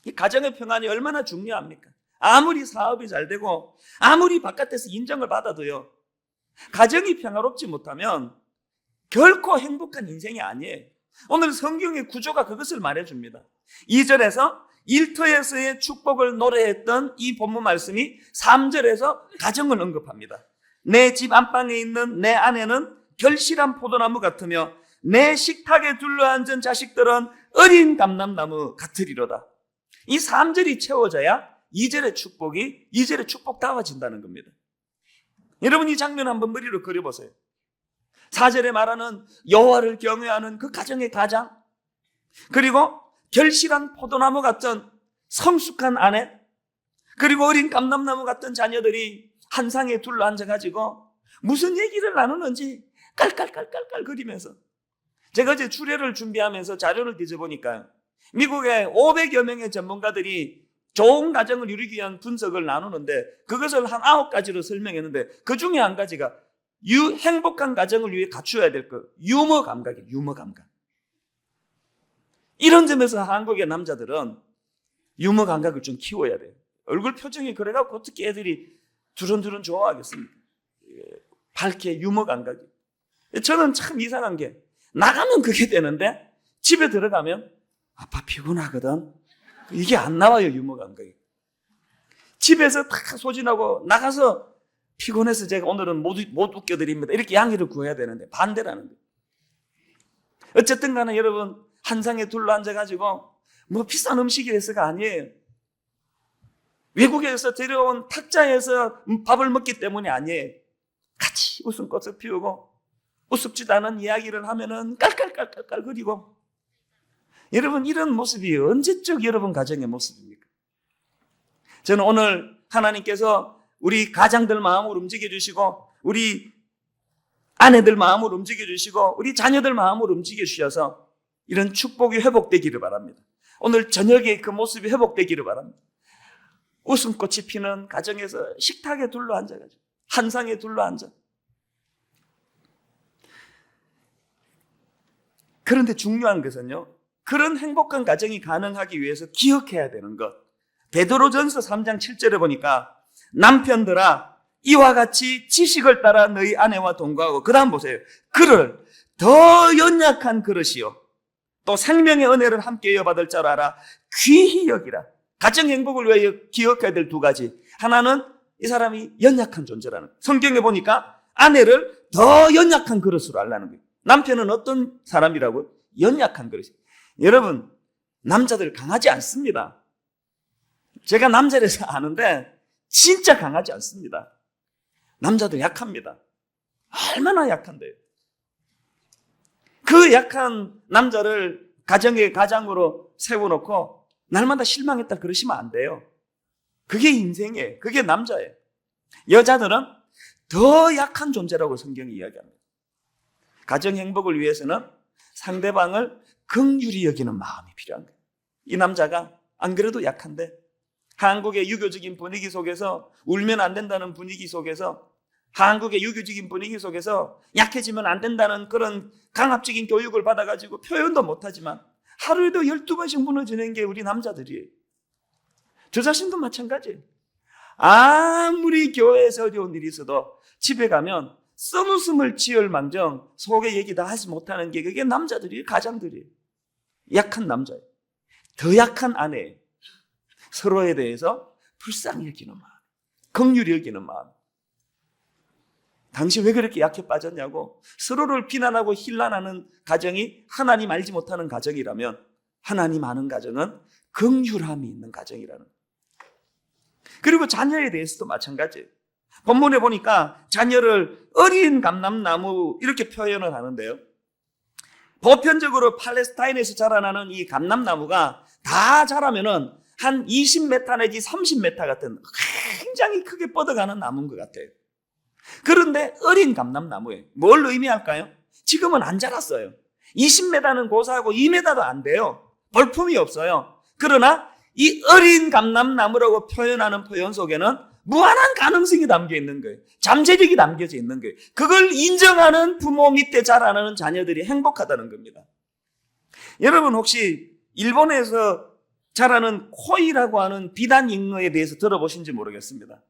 B: 이 가정의 평안이 얼마나 중요합니까? 아무리 사업이 잘 되고 아무리 바깥에서 인정을 받아도요. 가정이 평화롭지 못하면 결코 행복한 인생이 아니에요. 오늘 성경의 구조가 그것을 말해줍니다. 2절에서 일터에서의 축복을 노래했던 이 본문 말씀이 3절에서 가정을 언급합니다. 내 집 안방에 있는 내 아내는 결실한 포도나무 같으며 내 식탁에 둘러앉은 자식들은 어린 감람나무 같으리로다. 이 3절이 채워져야 2절의 축복다워진다는 겁니다. 여러분 이 장면 한번 머리로 그려보세요. 4절에 말하는 여호와를 경외하는 그 가정의 가장, 그리고 결실한 포도나무 같은 성숙한 아내, 그리고 어린 감람나무 같은 자녀들이 한 상에 둘러앉아가지고 무슨 얘기를 나누는지 깔깔깔깔깔 거리면서, 제가 어제 주례를 준비하면서 자료를 뒤져보니까 미국의 500여 명의 전문가들이 좋은 가정을 이루기 위한 분석을 나누는데 그것을 한 9가지로 설명했는데 그 중에 한 가지가 행복한 가정을 위해 갖추어야 될 것, 유머 감각이에요. 유머 감각. 이런 점에서 한국의 남자들은 유머 감각을 좀 키워야 돼요. 얼굴 표정이 그래갖고 어떻게 애들이 두런두런 좋아하겠습니까? 밝게 유머 감각이. 저는 참 이상한 게 나가면 그게 되는데 집에 들어가면 아빠 피곤하거든. 이게 안 나와요. 유머 감각이. 집에서 다 소진하고 나가서 피곤해서 제가 오늘은 못 웃겨드립니다. 이렇게 양해를 구해야 되는데 반대라는 거예요. 어쨌든 간에 여러분 한 상에 둘러앉아가지고 비싼 음식이 돼서가 아니에요. 외국에서 데려온 탁자에서 밥을 먹기 때문이 아니에요. 같이 웃음꽃을 피우고 우습지도 않은 이야기를 하면은 깔깔깔깔깔 거리고. 여러분 이런 모습이 언제적 여러분 가정의 모습입니까? 저는 오늘 하나님께서 우리 가장들 마음을 움직여 주시고 우리 아내들 마음을 움직여 주시고 우리 자녀들 마음을 움직여 주셔서 이런 축복이 회복되기를 바랍니다. 오늘 저녁에 그 모습이 회복되기를 바랍니다. 웃음꽃이 피는 가정에서 식탁에 둘러앉아가지고 한 상에 둘러앉아
A: 그런데 중요한 것은요, 그런 행복한 가정이 가능하기 위해서 기억해야 되는 것. 베드로전서 3장 7절에 보니까 남편들아 이와 같이 지식을 따라 너희 아내와 동거하고, 그 다음 보세요. 그를 더 연약한 그릇이요 또 생명의 은혜를 함께 이어받을 줄 알아 귀히 여기라. 가정 행복을 위하여 기억해야 될 두 가지. 하나는 이 사람이 연약한 존재라는 거예요. 성경에 보니까 아내를 더 연약한 그릇으로 알라는 거예요. 남편은 어떤 사람이라고요? 연약한 그릇. 여러분, 남자들 강하지 않습니다. 제가 남자라서 아는데 진짜 강하지 않습니다. 남자들 약합니다. 얼마나 약한데요. 그 약한 남자를 가정의 가장으로 세워놓고 날마다 실망했다 그러시면 안 돼요. 그게 인생이에요. 그게 남자예요. 여자들은 더 약한 존재라고 성경이 이야기합니다. 가정 행복을 위해서는 상대방을 긍휼히 여기는 마음이 필요한 거예요. 이 남자가 안 그래도 약한데 한국의 유교적인 분위기 속에서 울면 안 된다는 분위기 속에서, 한국의 유교적인 분위기 속에서 약해지면 안 된다는 그런 강압적인 교육을 받아가지고 표현도 못하지만 하루에도 12번씩 무너지는 게 우리 남자들이에요. 저 자신도 마찬가지예요. 아무리 교회에서 어려운 일이 있어도 집에 가면 썩웃음을 지을 망정 속에 얘기 다 하지 못하는 게 그게 남자들이에요. 가장들이에요. 약한 남자예요. 더 약한 아내예요. 서로에 대해서 불쌍히 여기는 마음, 긍휼히 여기는 마음. 당신 왜 그렇게 약해 빠졌냐고 서로를 비난하고 힐난하는 가정이 하나님 알지 못하는 가정이라면 하나님 아는 가정은 긍휼함이 있는 가정이라는 거예요. 그리고 자녀에 대해서도 마찬가지예요. 본문에 보니까 자녀를 어린 감람나무 이렇게 표현을 하는데요. 보편적으로 팔레스타인에서 자라나는 이 감람나무가 다 자라면은 한 20m 내지 30m 같은 굉장히 크게 뻗어가는 나무인 것 같아요. 그런데 어린 감람나무예요. 뭘 의미할까요? 지금은 안 자랐어요. 20m는 고사하고 2m도 안 돼요. 볼품이 없어요. 그러나 이 어린 감람나무라고 표현하는 표현 속에는 무한한 가능성이 담겨 있는 거예요. 잠재력이 담겨져 있는 거예요. 그걸 인정하는 부모 밑에 자라나는 자녀들이 행복하다는 겁니다. 여러분 혹시 일본에서 자라는 코이라고 하는 비단 잉어에 대해서 들어보신지 모르겠습니다.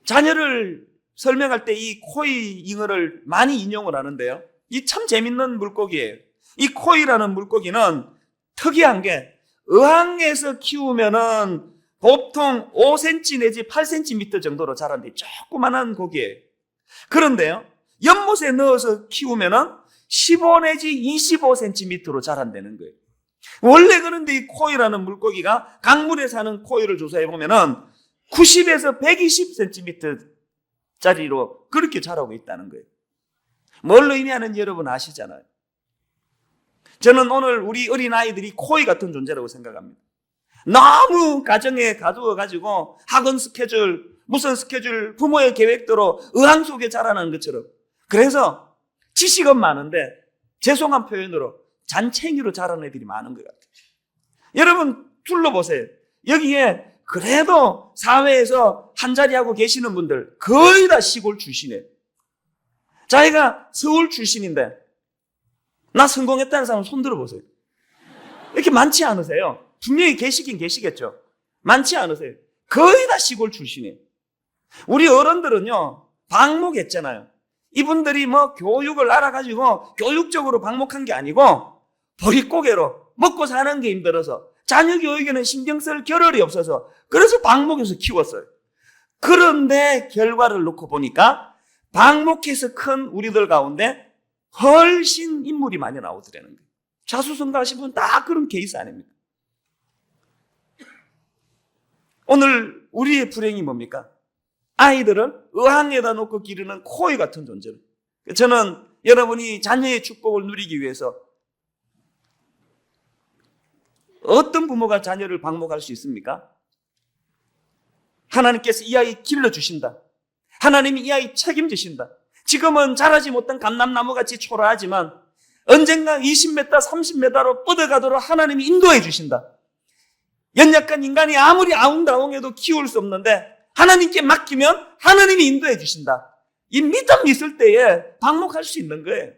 A: 자녀를 설명할 때 이 코이 잉어를 많이 인용을 하는데요. 이 참 재밌는 물고기예요. 이 코이라는 물고기는 특이한 게 어항에서 키우면은 보통 5cm 내지 8cm 정도로 자란대. 조그만한 고기예요. 그런데요, 연못에 넣어서 키우면은 15 내지 25cm로 자란다는 거예요. 원래 그런데 이 코이라는 물고기가 강물에 사는 코이를 조사해 보면은 90에서 120cm짜리로 그렇게 자라고 있다는 거예요. 뭘 의미하는지 여러분 아시잖아요. 저는 오늘 우리 어린아이들이 코이 같은 존재라고 생각합니다. 너무 가정에 가두어가지고 학원 스케줄, 무슨 스케줄, 부모의 계획대로 의항 속에 자라나는 것처럼, 그래서 지식은 많은데 죄송한 표현으로 잔챙이로 자라는 애들이 많은 것 같아요. 여러분 둘러보세요. 여기에 그래도 사회에서 한자리하고 계시는 분들 거의 다 시골 출신이에요. 자기가 서울 출신인데 나 성공했다는 사람 손 들어보세요. 이렇게 많지 않으세요? 분명히 계시긴 계시겠죠. 많지 않으세요. 거의 다 시골 출신이에요. 우리 어른들은요 방목했잖아요. 이분들이 뭐 교육을 알아가지고 교육적으로 방목한 게 아니고 보릿고개로 먹고 사는 게 힘들어서 자녀 교육에는 신경 쓸 겨를이 없어서 그래서 방목해서 키웠어요. 그런데 결과를 놓고 보니까 방목해서 큰 우리들 가운데 훨씬 인물이 많이 나오더라는 거예요. 자수성가하신 분 다 그런 케이스 아닙니까? 오늘 우리의 불행이 뭡니까? 아이들을 의항에다 놓고 기르는 코이 같은 존재로. 저는 여러분이 자녀의 축복을 누리기 위해서 어떤 부모가 자녀를 방목할 수 있습니까? 하나님께서 이 아이 길러주신다. 하나님이 이 아이 책임지신다. 지금은 자라지 못한 감람나무같이 초라하지만 언젠가 20m, 30m로 뻗어가도록 하나님이 인도해 주신다. 연약한 인간이 아무리 아웅다웅해도 키울 수 없는데 하나님께 맡기면 하나님이 인도해 주신다. 이 믿음이 있을 때에 방목할 수 있는 거예요.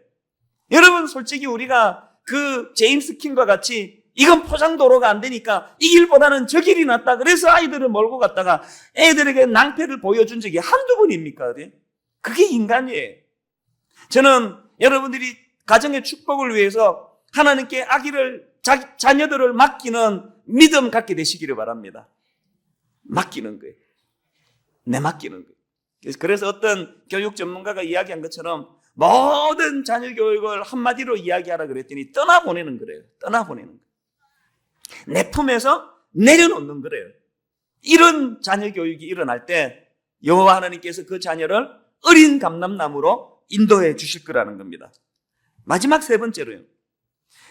A: 여러분 솔직히 우리가 그 제임스 킹과 같이 이건 포장도로가 안 되니까 이 길보다는 저 길이 낫다 그래서 아이들을 몰고 갔다가 애들에게 낭패를 보여준 적이 한두 번입니까? 그게 인간이에요. 저는 여러분들이 가정의 축복을 위해서 하나님께 자녀들을 맡기는 믿음 갖게 되시기를 바랍니다. 맡기는 거예요. 맡기는 거예요. 그래서 어떤 교육 전문가가 이야기한 것처럼 모든 자녀 교육을 한마디로 이야기하라 그랬더니 떠나보내는 거래요. 떠나보내는 거예요. 내 품에서 내려놓는 거래요. 이런 자녀 교육이 일어날 때 여호와 하나님께서 그 자녀를 어린 감람나무로 인도해 주실 거라는 겁니다. 마지막 세 번째로요.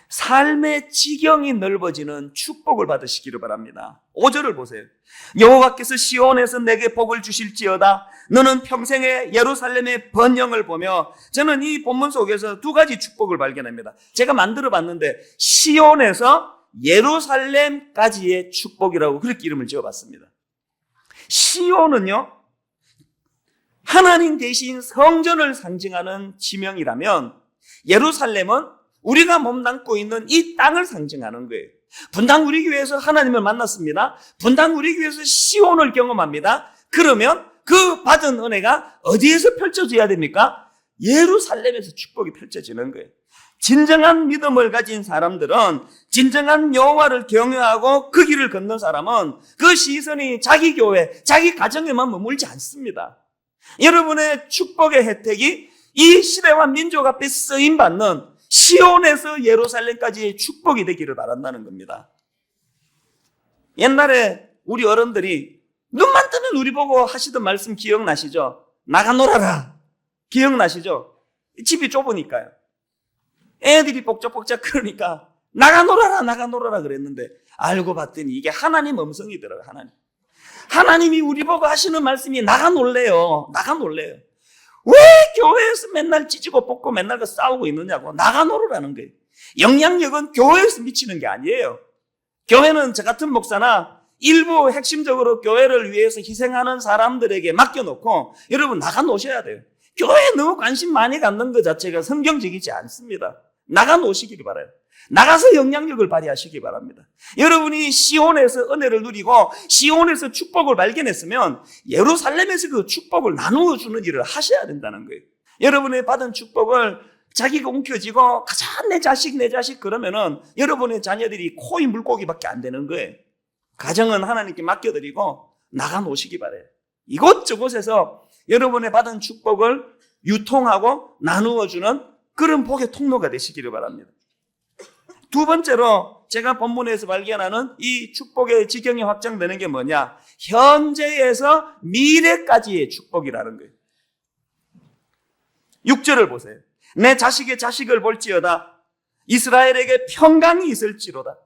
A: 삶의 지경이 넓어지는 축복을 받으시기를 바랍니다. 5절을 보세요. 여호와께서 시온에서 내게 복을 주실지어다. 너는 평생에 예루살렘의 번영을 보며, 저는 이 본문 속에서 두 가지 축복을 발견합니다. 제가 만들어 봤는데 시온에서 예루살렘까지의 축복이라고 그렇게 이름을 지어봤습니다. 시온은요, 하나님 대신 성전을 상징하는 지명이라면 예루살렘은 우리가 몸담고 있는 이 땅을 상징하는 거예요. 분당 우리 교회에서 하나님을 만났습니다. 분당 우리 교회에서 시온을 경험합니다. 그러면 그 받은 은혜가 어디에서 펼쳐져야 됩니까? 예루살렘에서 축복이 펼쳐지는 거예요. 진정한 믿음을 가진 사람들은, 진정한 여호와를 경외하고 그 길을 걷는 사람은 그 시선이 자기 교회, 자기 가정에만 머물지 않습니다. 여러분의 축복의 혜택이 이 시대와 민족 앞에 쓰임받는 시온에서 예루살렘까지의 축복이 되기를 바란다는 겁니다. 옛날에 우리 어른들이 눈만 뜨면 우리 보고 하시던 말씀 기억나시죠? 나가 놀아라. 기억나시죠? 집이 좁으니까요. 애들이 복잡복잡 그러니까 나가 놀아라 그랬는데 알고 봤더니 이게 하나님 음성이더라고요. 하나님이 우리 보고 하시는 말씀이 나가 놀래요. 왜 교회에서 맨날 찢고 뽑고 맨날 그 싸우고 있느냐고. 나가 놀으라는 거예요. 영향력은 교회에서 미치는 게 아니에요. 교회는 저 같은 목사나 일부 핵심적으로 교회를 위해서 희생하는 사람들에게 맡겨놓고 여러분 나가 노셔야 돼요. 교회에 너무 관심 많이 갖는 것 자체가 성경적이지 않습니다. 나가 노시기를 바라요. 나가서 영향력을 발휘하시기 바랍니다. 여러분이 시온에서 은혜를 누리고 시온에서 축복을 발견했으면 예루살렘에서 그 축복을 나누어 주는 일을 하셔야 된다는 거예요. 여러분의 받은 축복을 자기가 움켜쥐고 가자 내 자식 그러면은 여러분의 자녀들이 코이 물고기밖에 안 되는 거예요. 가정은 하나님께 맡겨드리고 나가 놓으시기 바라요. 이곳저곳에서 여러분의 받은 축복을 유통하고 나누어 주는 그런 복의 통로가 되시기를 바랍니다. 두 번째로 제가 본문에서 발견하는 이 축복의 지경이 확장되는 게 뭐냐? 현재에서 미래까지의 축복이라는 거예요. 6절을 보세요. 내 자식의 자식을 볼지어다. 이스라엘에게 평강이 있을지로다.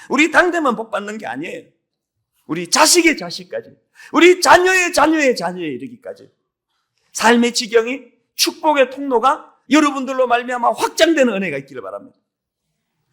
A: 우리 당대만 복 받는 게 아니에요. 우리 자식의 자식까지, 우리 자녀의 자녀의 자녀에 이르기까지 삶의 지경이, 축복의 통로가 여러분들로 말미암아 확장되는 은혜가 있기를 바랍니다.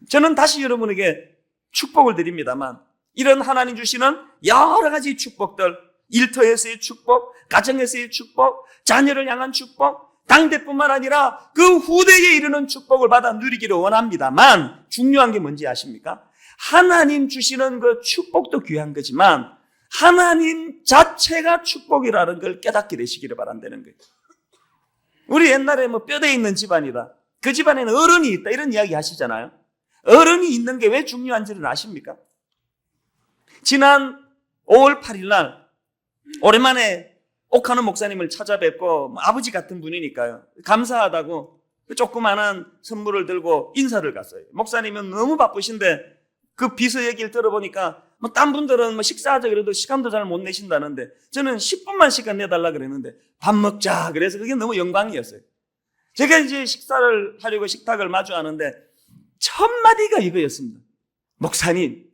A: 저는 다시 여러분에게 축복을 드립니다만 이런 하나님 주시는 여러 가지 축복들, 일터에서의 축복, 가정에서의 축복, 자녀를 향한 축복, 당대뿐만 아니라 그 후대에 이르는 축복을 받아 누리기를 원합니다만 중요한 게 뭔지 아십니까? 하나님 주시는 그 축복도 귀한 거지만 하나님 자체가 축복이라는 걸 깨닫게 되시기를 바란다는 거예요. 우리 옛날에 뼈대 있는 집안이다, 그 집안에는 어른이 있다, 이런 이야기 하시잖아요. 어른이 있는 게 왜 중요한지는 아십니까? 지난 5월 8일 날 오랜만에 옥하는 목사님을 찾아뵙고 아버지 같은 분이니까요. 감사하다고 조그마한 선물을 들고 인사를 갔어요. 목사님은 너무 바쁘신데 그 비서 얘기를 들어보니까 딴 분들은 식사하자 그래도 시간도 잘 못 내신다는데 저는 10분만 시간 내달라 그랬는데 밥 먹자 그래서 그게 너무 영광이었어요. 제가 이제 식사를 하려고 식탁을 마주하는데 첫 마디가 이거였습니다. 목사님,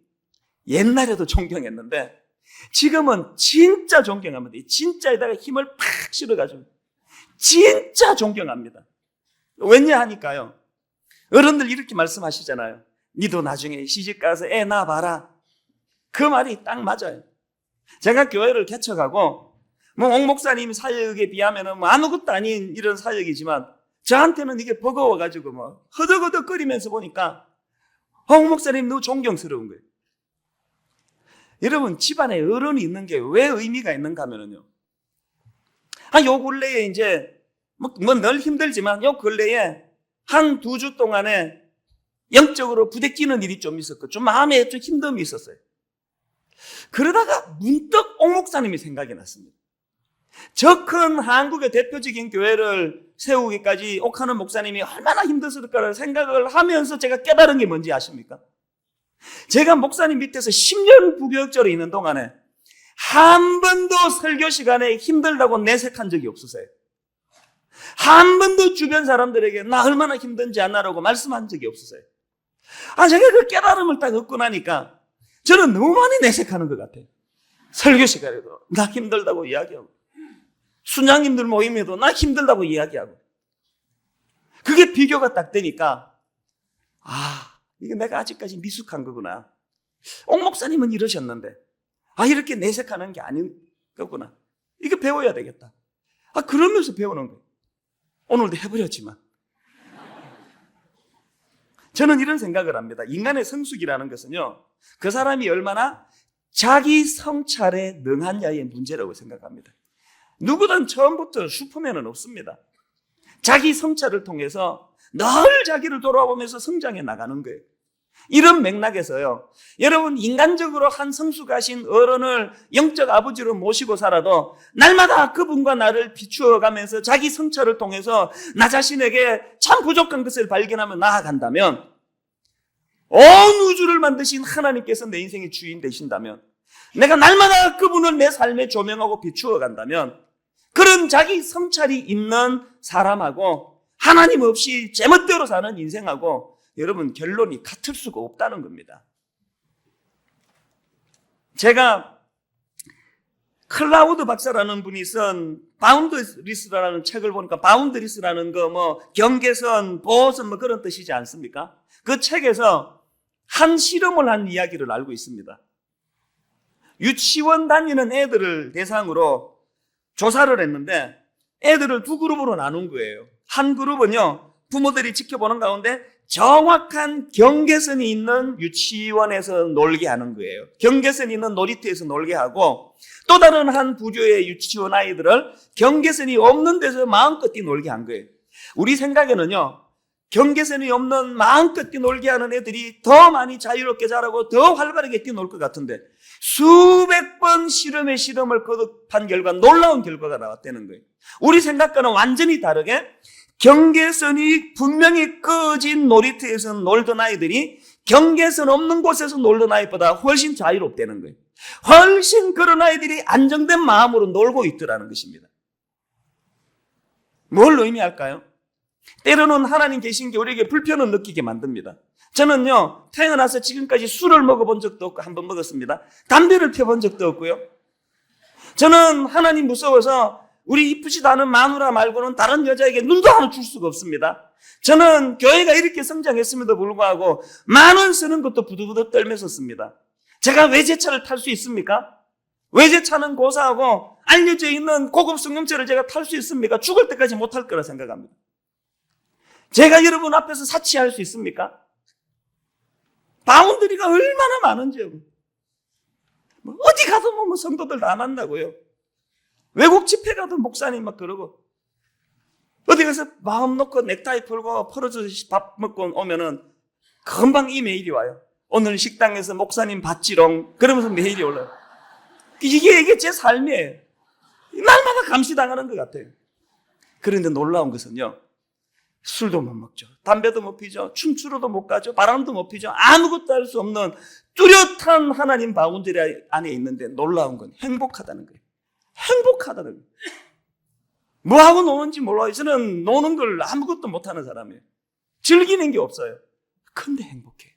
A: 옛날에도 존경했는데 지금은 진짜 존경합니다. 진짜에다가 힘을 팍 실어가지고 진짜 존경합니다. 왜냐 하니까요, 어른들 이렇게 말씀하시잖아요. 니도 나중에 시집가서 애 낳아봐라. 그 말이 딱 맞아요. 제가 교회를 개척하고 옥 목사님 사역에 비하면 아무것도 아닌 이런 사역이지만
B: 저한테는 이게 버거워가지고 뭐 허덕허덕거리면서 보니까 홍 목사님 너무 존경스러운 거예요. 여러분, 집안에 어른이 있는 게 왜 의미가 있는가 하면요, 요 근래에 이제 뭐 늘 힘들지만 요 근래에 한 2주 동안에 영적으로 부대끼는 일이 좀 있었고 좀 마음에 좀 힘듦이 있었어요. 그러다가 문득 옥 목사님이 생각이 났습니다. 저 큰 한국의 대표적인 교회를 세우기까지 옥하는 목사님이 얼마나 힘들었을까를 생각을 하면서 제가 깨달은 게 뭔지 아십니까? 제가 목사님 밑에서 10년 부교육자로 있는 동안에 한 번도 설교 시간에 힘들다고 내색한 적이 없으세요. 한 번도 주변 사람들에게 나 얼마나 힘든지 아나라고 말씀한 적이 없으세요. 제가 그 깨달음을 딱 얻고 나니까 저는 너무 많이 내색하는 것 같아요. 설교 시간에도 나 힘들다고 이야기하고, 순장님들 모임에도 나 힘들다고 이야기하고, 그게 비교가 딱 되니까 이게 내가 아직까지 미숙한 거구나. 옥 목사님은 이러셨는데 이렇게 내색하는 게 아닌 거구나. 이거 배워야 되겠다. 그러면서 배우는 거예요. 오늘도 해버렸지만 저는 이런 생각을 합니다. 인간의 성숙이라는 것은요, 그 사람이 얼마나 자기 성찰에 능하냐의 문제라고 생각합니다. 누구든 처음부터 슈퍼맨은 없습니다. 자기 성찰을 통해서 늘 자기를 돌아보면서 성장해 나가는 거예요. 이런 맥락에서요, 여러분, 인간적으로 한 성숙하신 어른을 영적 아버지로 모시고 살아도 날마다 그분과 나를 비추어가면서 자기 성찰을 통해서 나 자신에게 참 부족한 것을 발견하며 나아간다면, 온 우주를 만드신 하나님께서 내 인생의 주인 되신다면, 내가 날마다 그분을 내 삶에 조명하고 비추어간다면, 그런 자기 성찰이 있는 사람하고 하나님 없이 제멋대로 사는 인생하고 여러분, 결론이 같을 수가 없다는 겁니다. 제가 클라우드 박사라는 분이 쓴 바운더리스라는 책을 보니까, 바운더리스라는 거 경계선, 보호선 그런 뜻이지 않습니까? 그 책에서 한 실험을 한 이야기를 알고 있습니다. 유치원 다니는 애들을 대상으로 조사를 했는데 애들을 2그룹으로 나눈 거예요. 한 그룹은요, 부모들이 지켜보는 가운데 정확한 경계선이 있는 유치원에서 놀게 하는 거예요. 경계선이 있는 놀이터에서 놀게 하고, 또 다른 한 부류의 유치원 아이들을 경계선이 없는 데서 마음껏 뛰놀게 한 거예요. 우리 생각에는요, 경계선이 없는 마음껏 뛰놀게 하는 애들이 더 많이 자유롭게 자라고 더 활발하게 뛰놀 것 같은데, 수백 번 실험의 실험을 거듭한 결과 놀라운 결과가 나왔다는 거예요. 우리 생각과는 완전히 다르게 경계선이 분명히 꺼진 놀이터에서 놀던 아이들이 경계선 없는 곳에서 놀던 아이보다 훨씬 자유롭다는 거예요. 훨씬 그런 아이들이 안정된 마음으로 놀고 있더라는 것입니다. 뭘 의미할까요? 때로는 하나님 계신 게 우리에게 불편을 느끼게 만듭니다. 저는요, 태어나서 지금까지 술을 먹어본 적도 없고, 한 번 먹었습니다. 담배를 펴본 적도 없고요. 저는 하나님 무서워서 우리 이쁘지도 않은 마누라 말고는 다른 여자에게 눈도 하나 줄 수가 없습니다. 저는 교회가 이렇게 성장했음에도 불구하고 10,000원 쓰는 것도 부들부들 떨면서 씁니다. 제가 외제차를 탈 수 있습니까? 외제차는 고사하고 알려져 있는 고급 승용차를 제가 탈 수 있습니까? 죽을 때까지 못 탈 거라 생각합니다. 제가 여러분 앞에서 사치할 수 있습니까? 바운더리가 얼마나 많은지요. 어디 가도 뭐 성도들 다 만나고요. 외국 집회 가도 목사님 막 그러고, 어디 가서 마음 놓고 넥타이 풀고 펄어주듯이 밥 먹고 오면은 금방 이 메일이 와요. 오늘 식당에서 목사님 봤지롱. 그러면서 메일이 올라요. 이게 제 삶이에요. 날마다 감시당하는 것 같아요. 그런데 놀라운 것은요, 술도 못 먹죠. 담배도 못 피죠. 춤추러도 못 가죠. 바람도 못 피죠. 아무것도 할 수 없는 뚜렷한 하나님 바운더리 안에 있는데 놀라운 건 행복하다는 거예요. 행복하다는 거예요. 뭐하고 노는지 몰라요. 저는 노는 걸 아무것도 못하는 사람이에요. 즐기는 게 없어요. 근데 행복해요.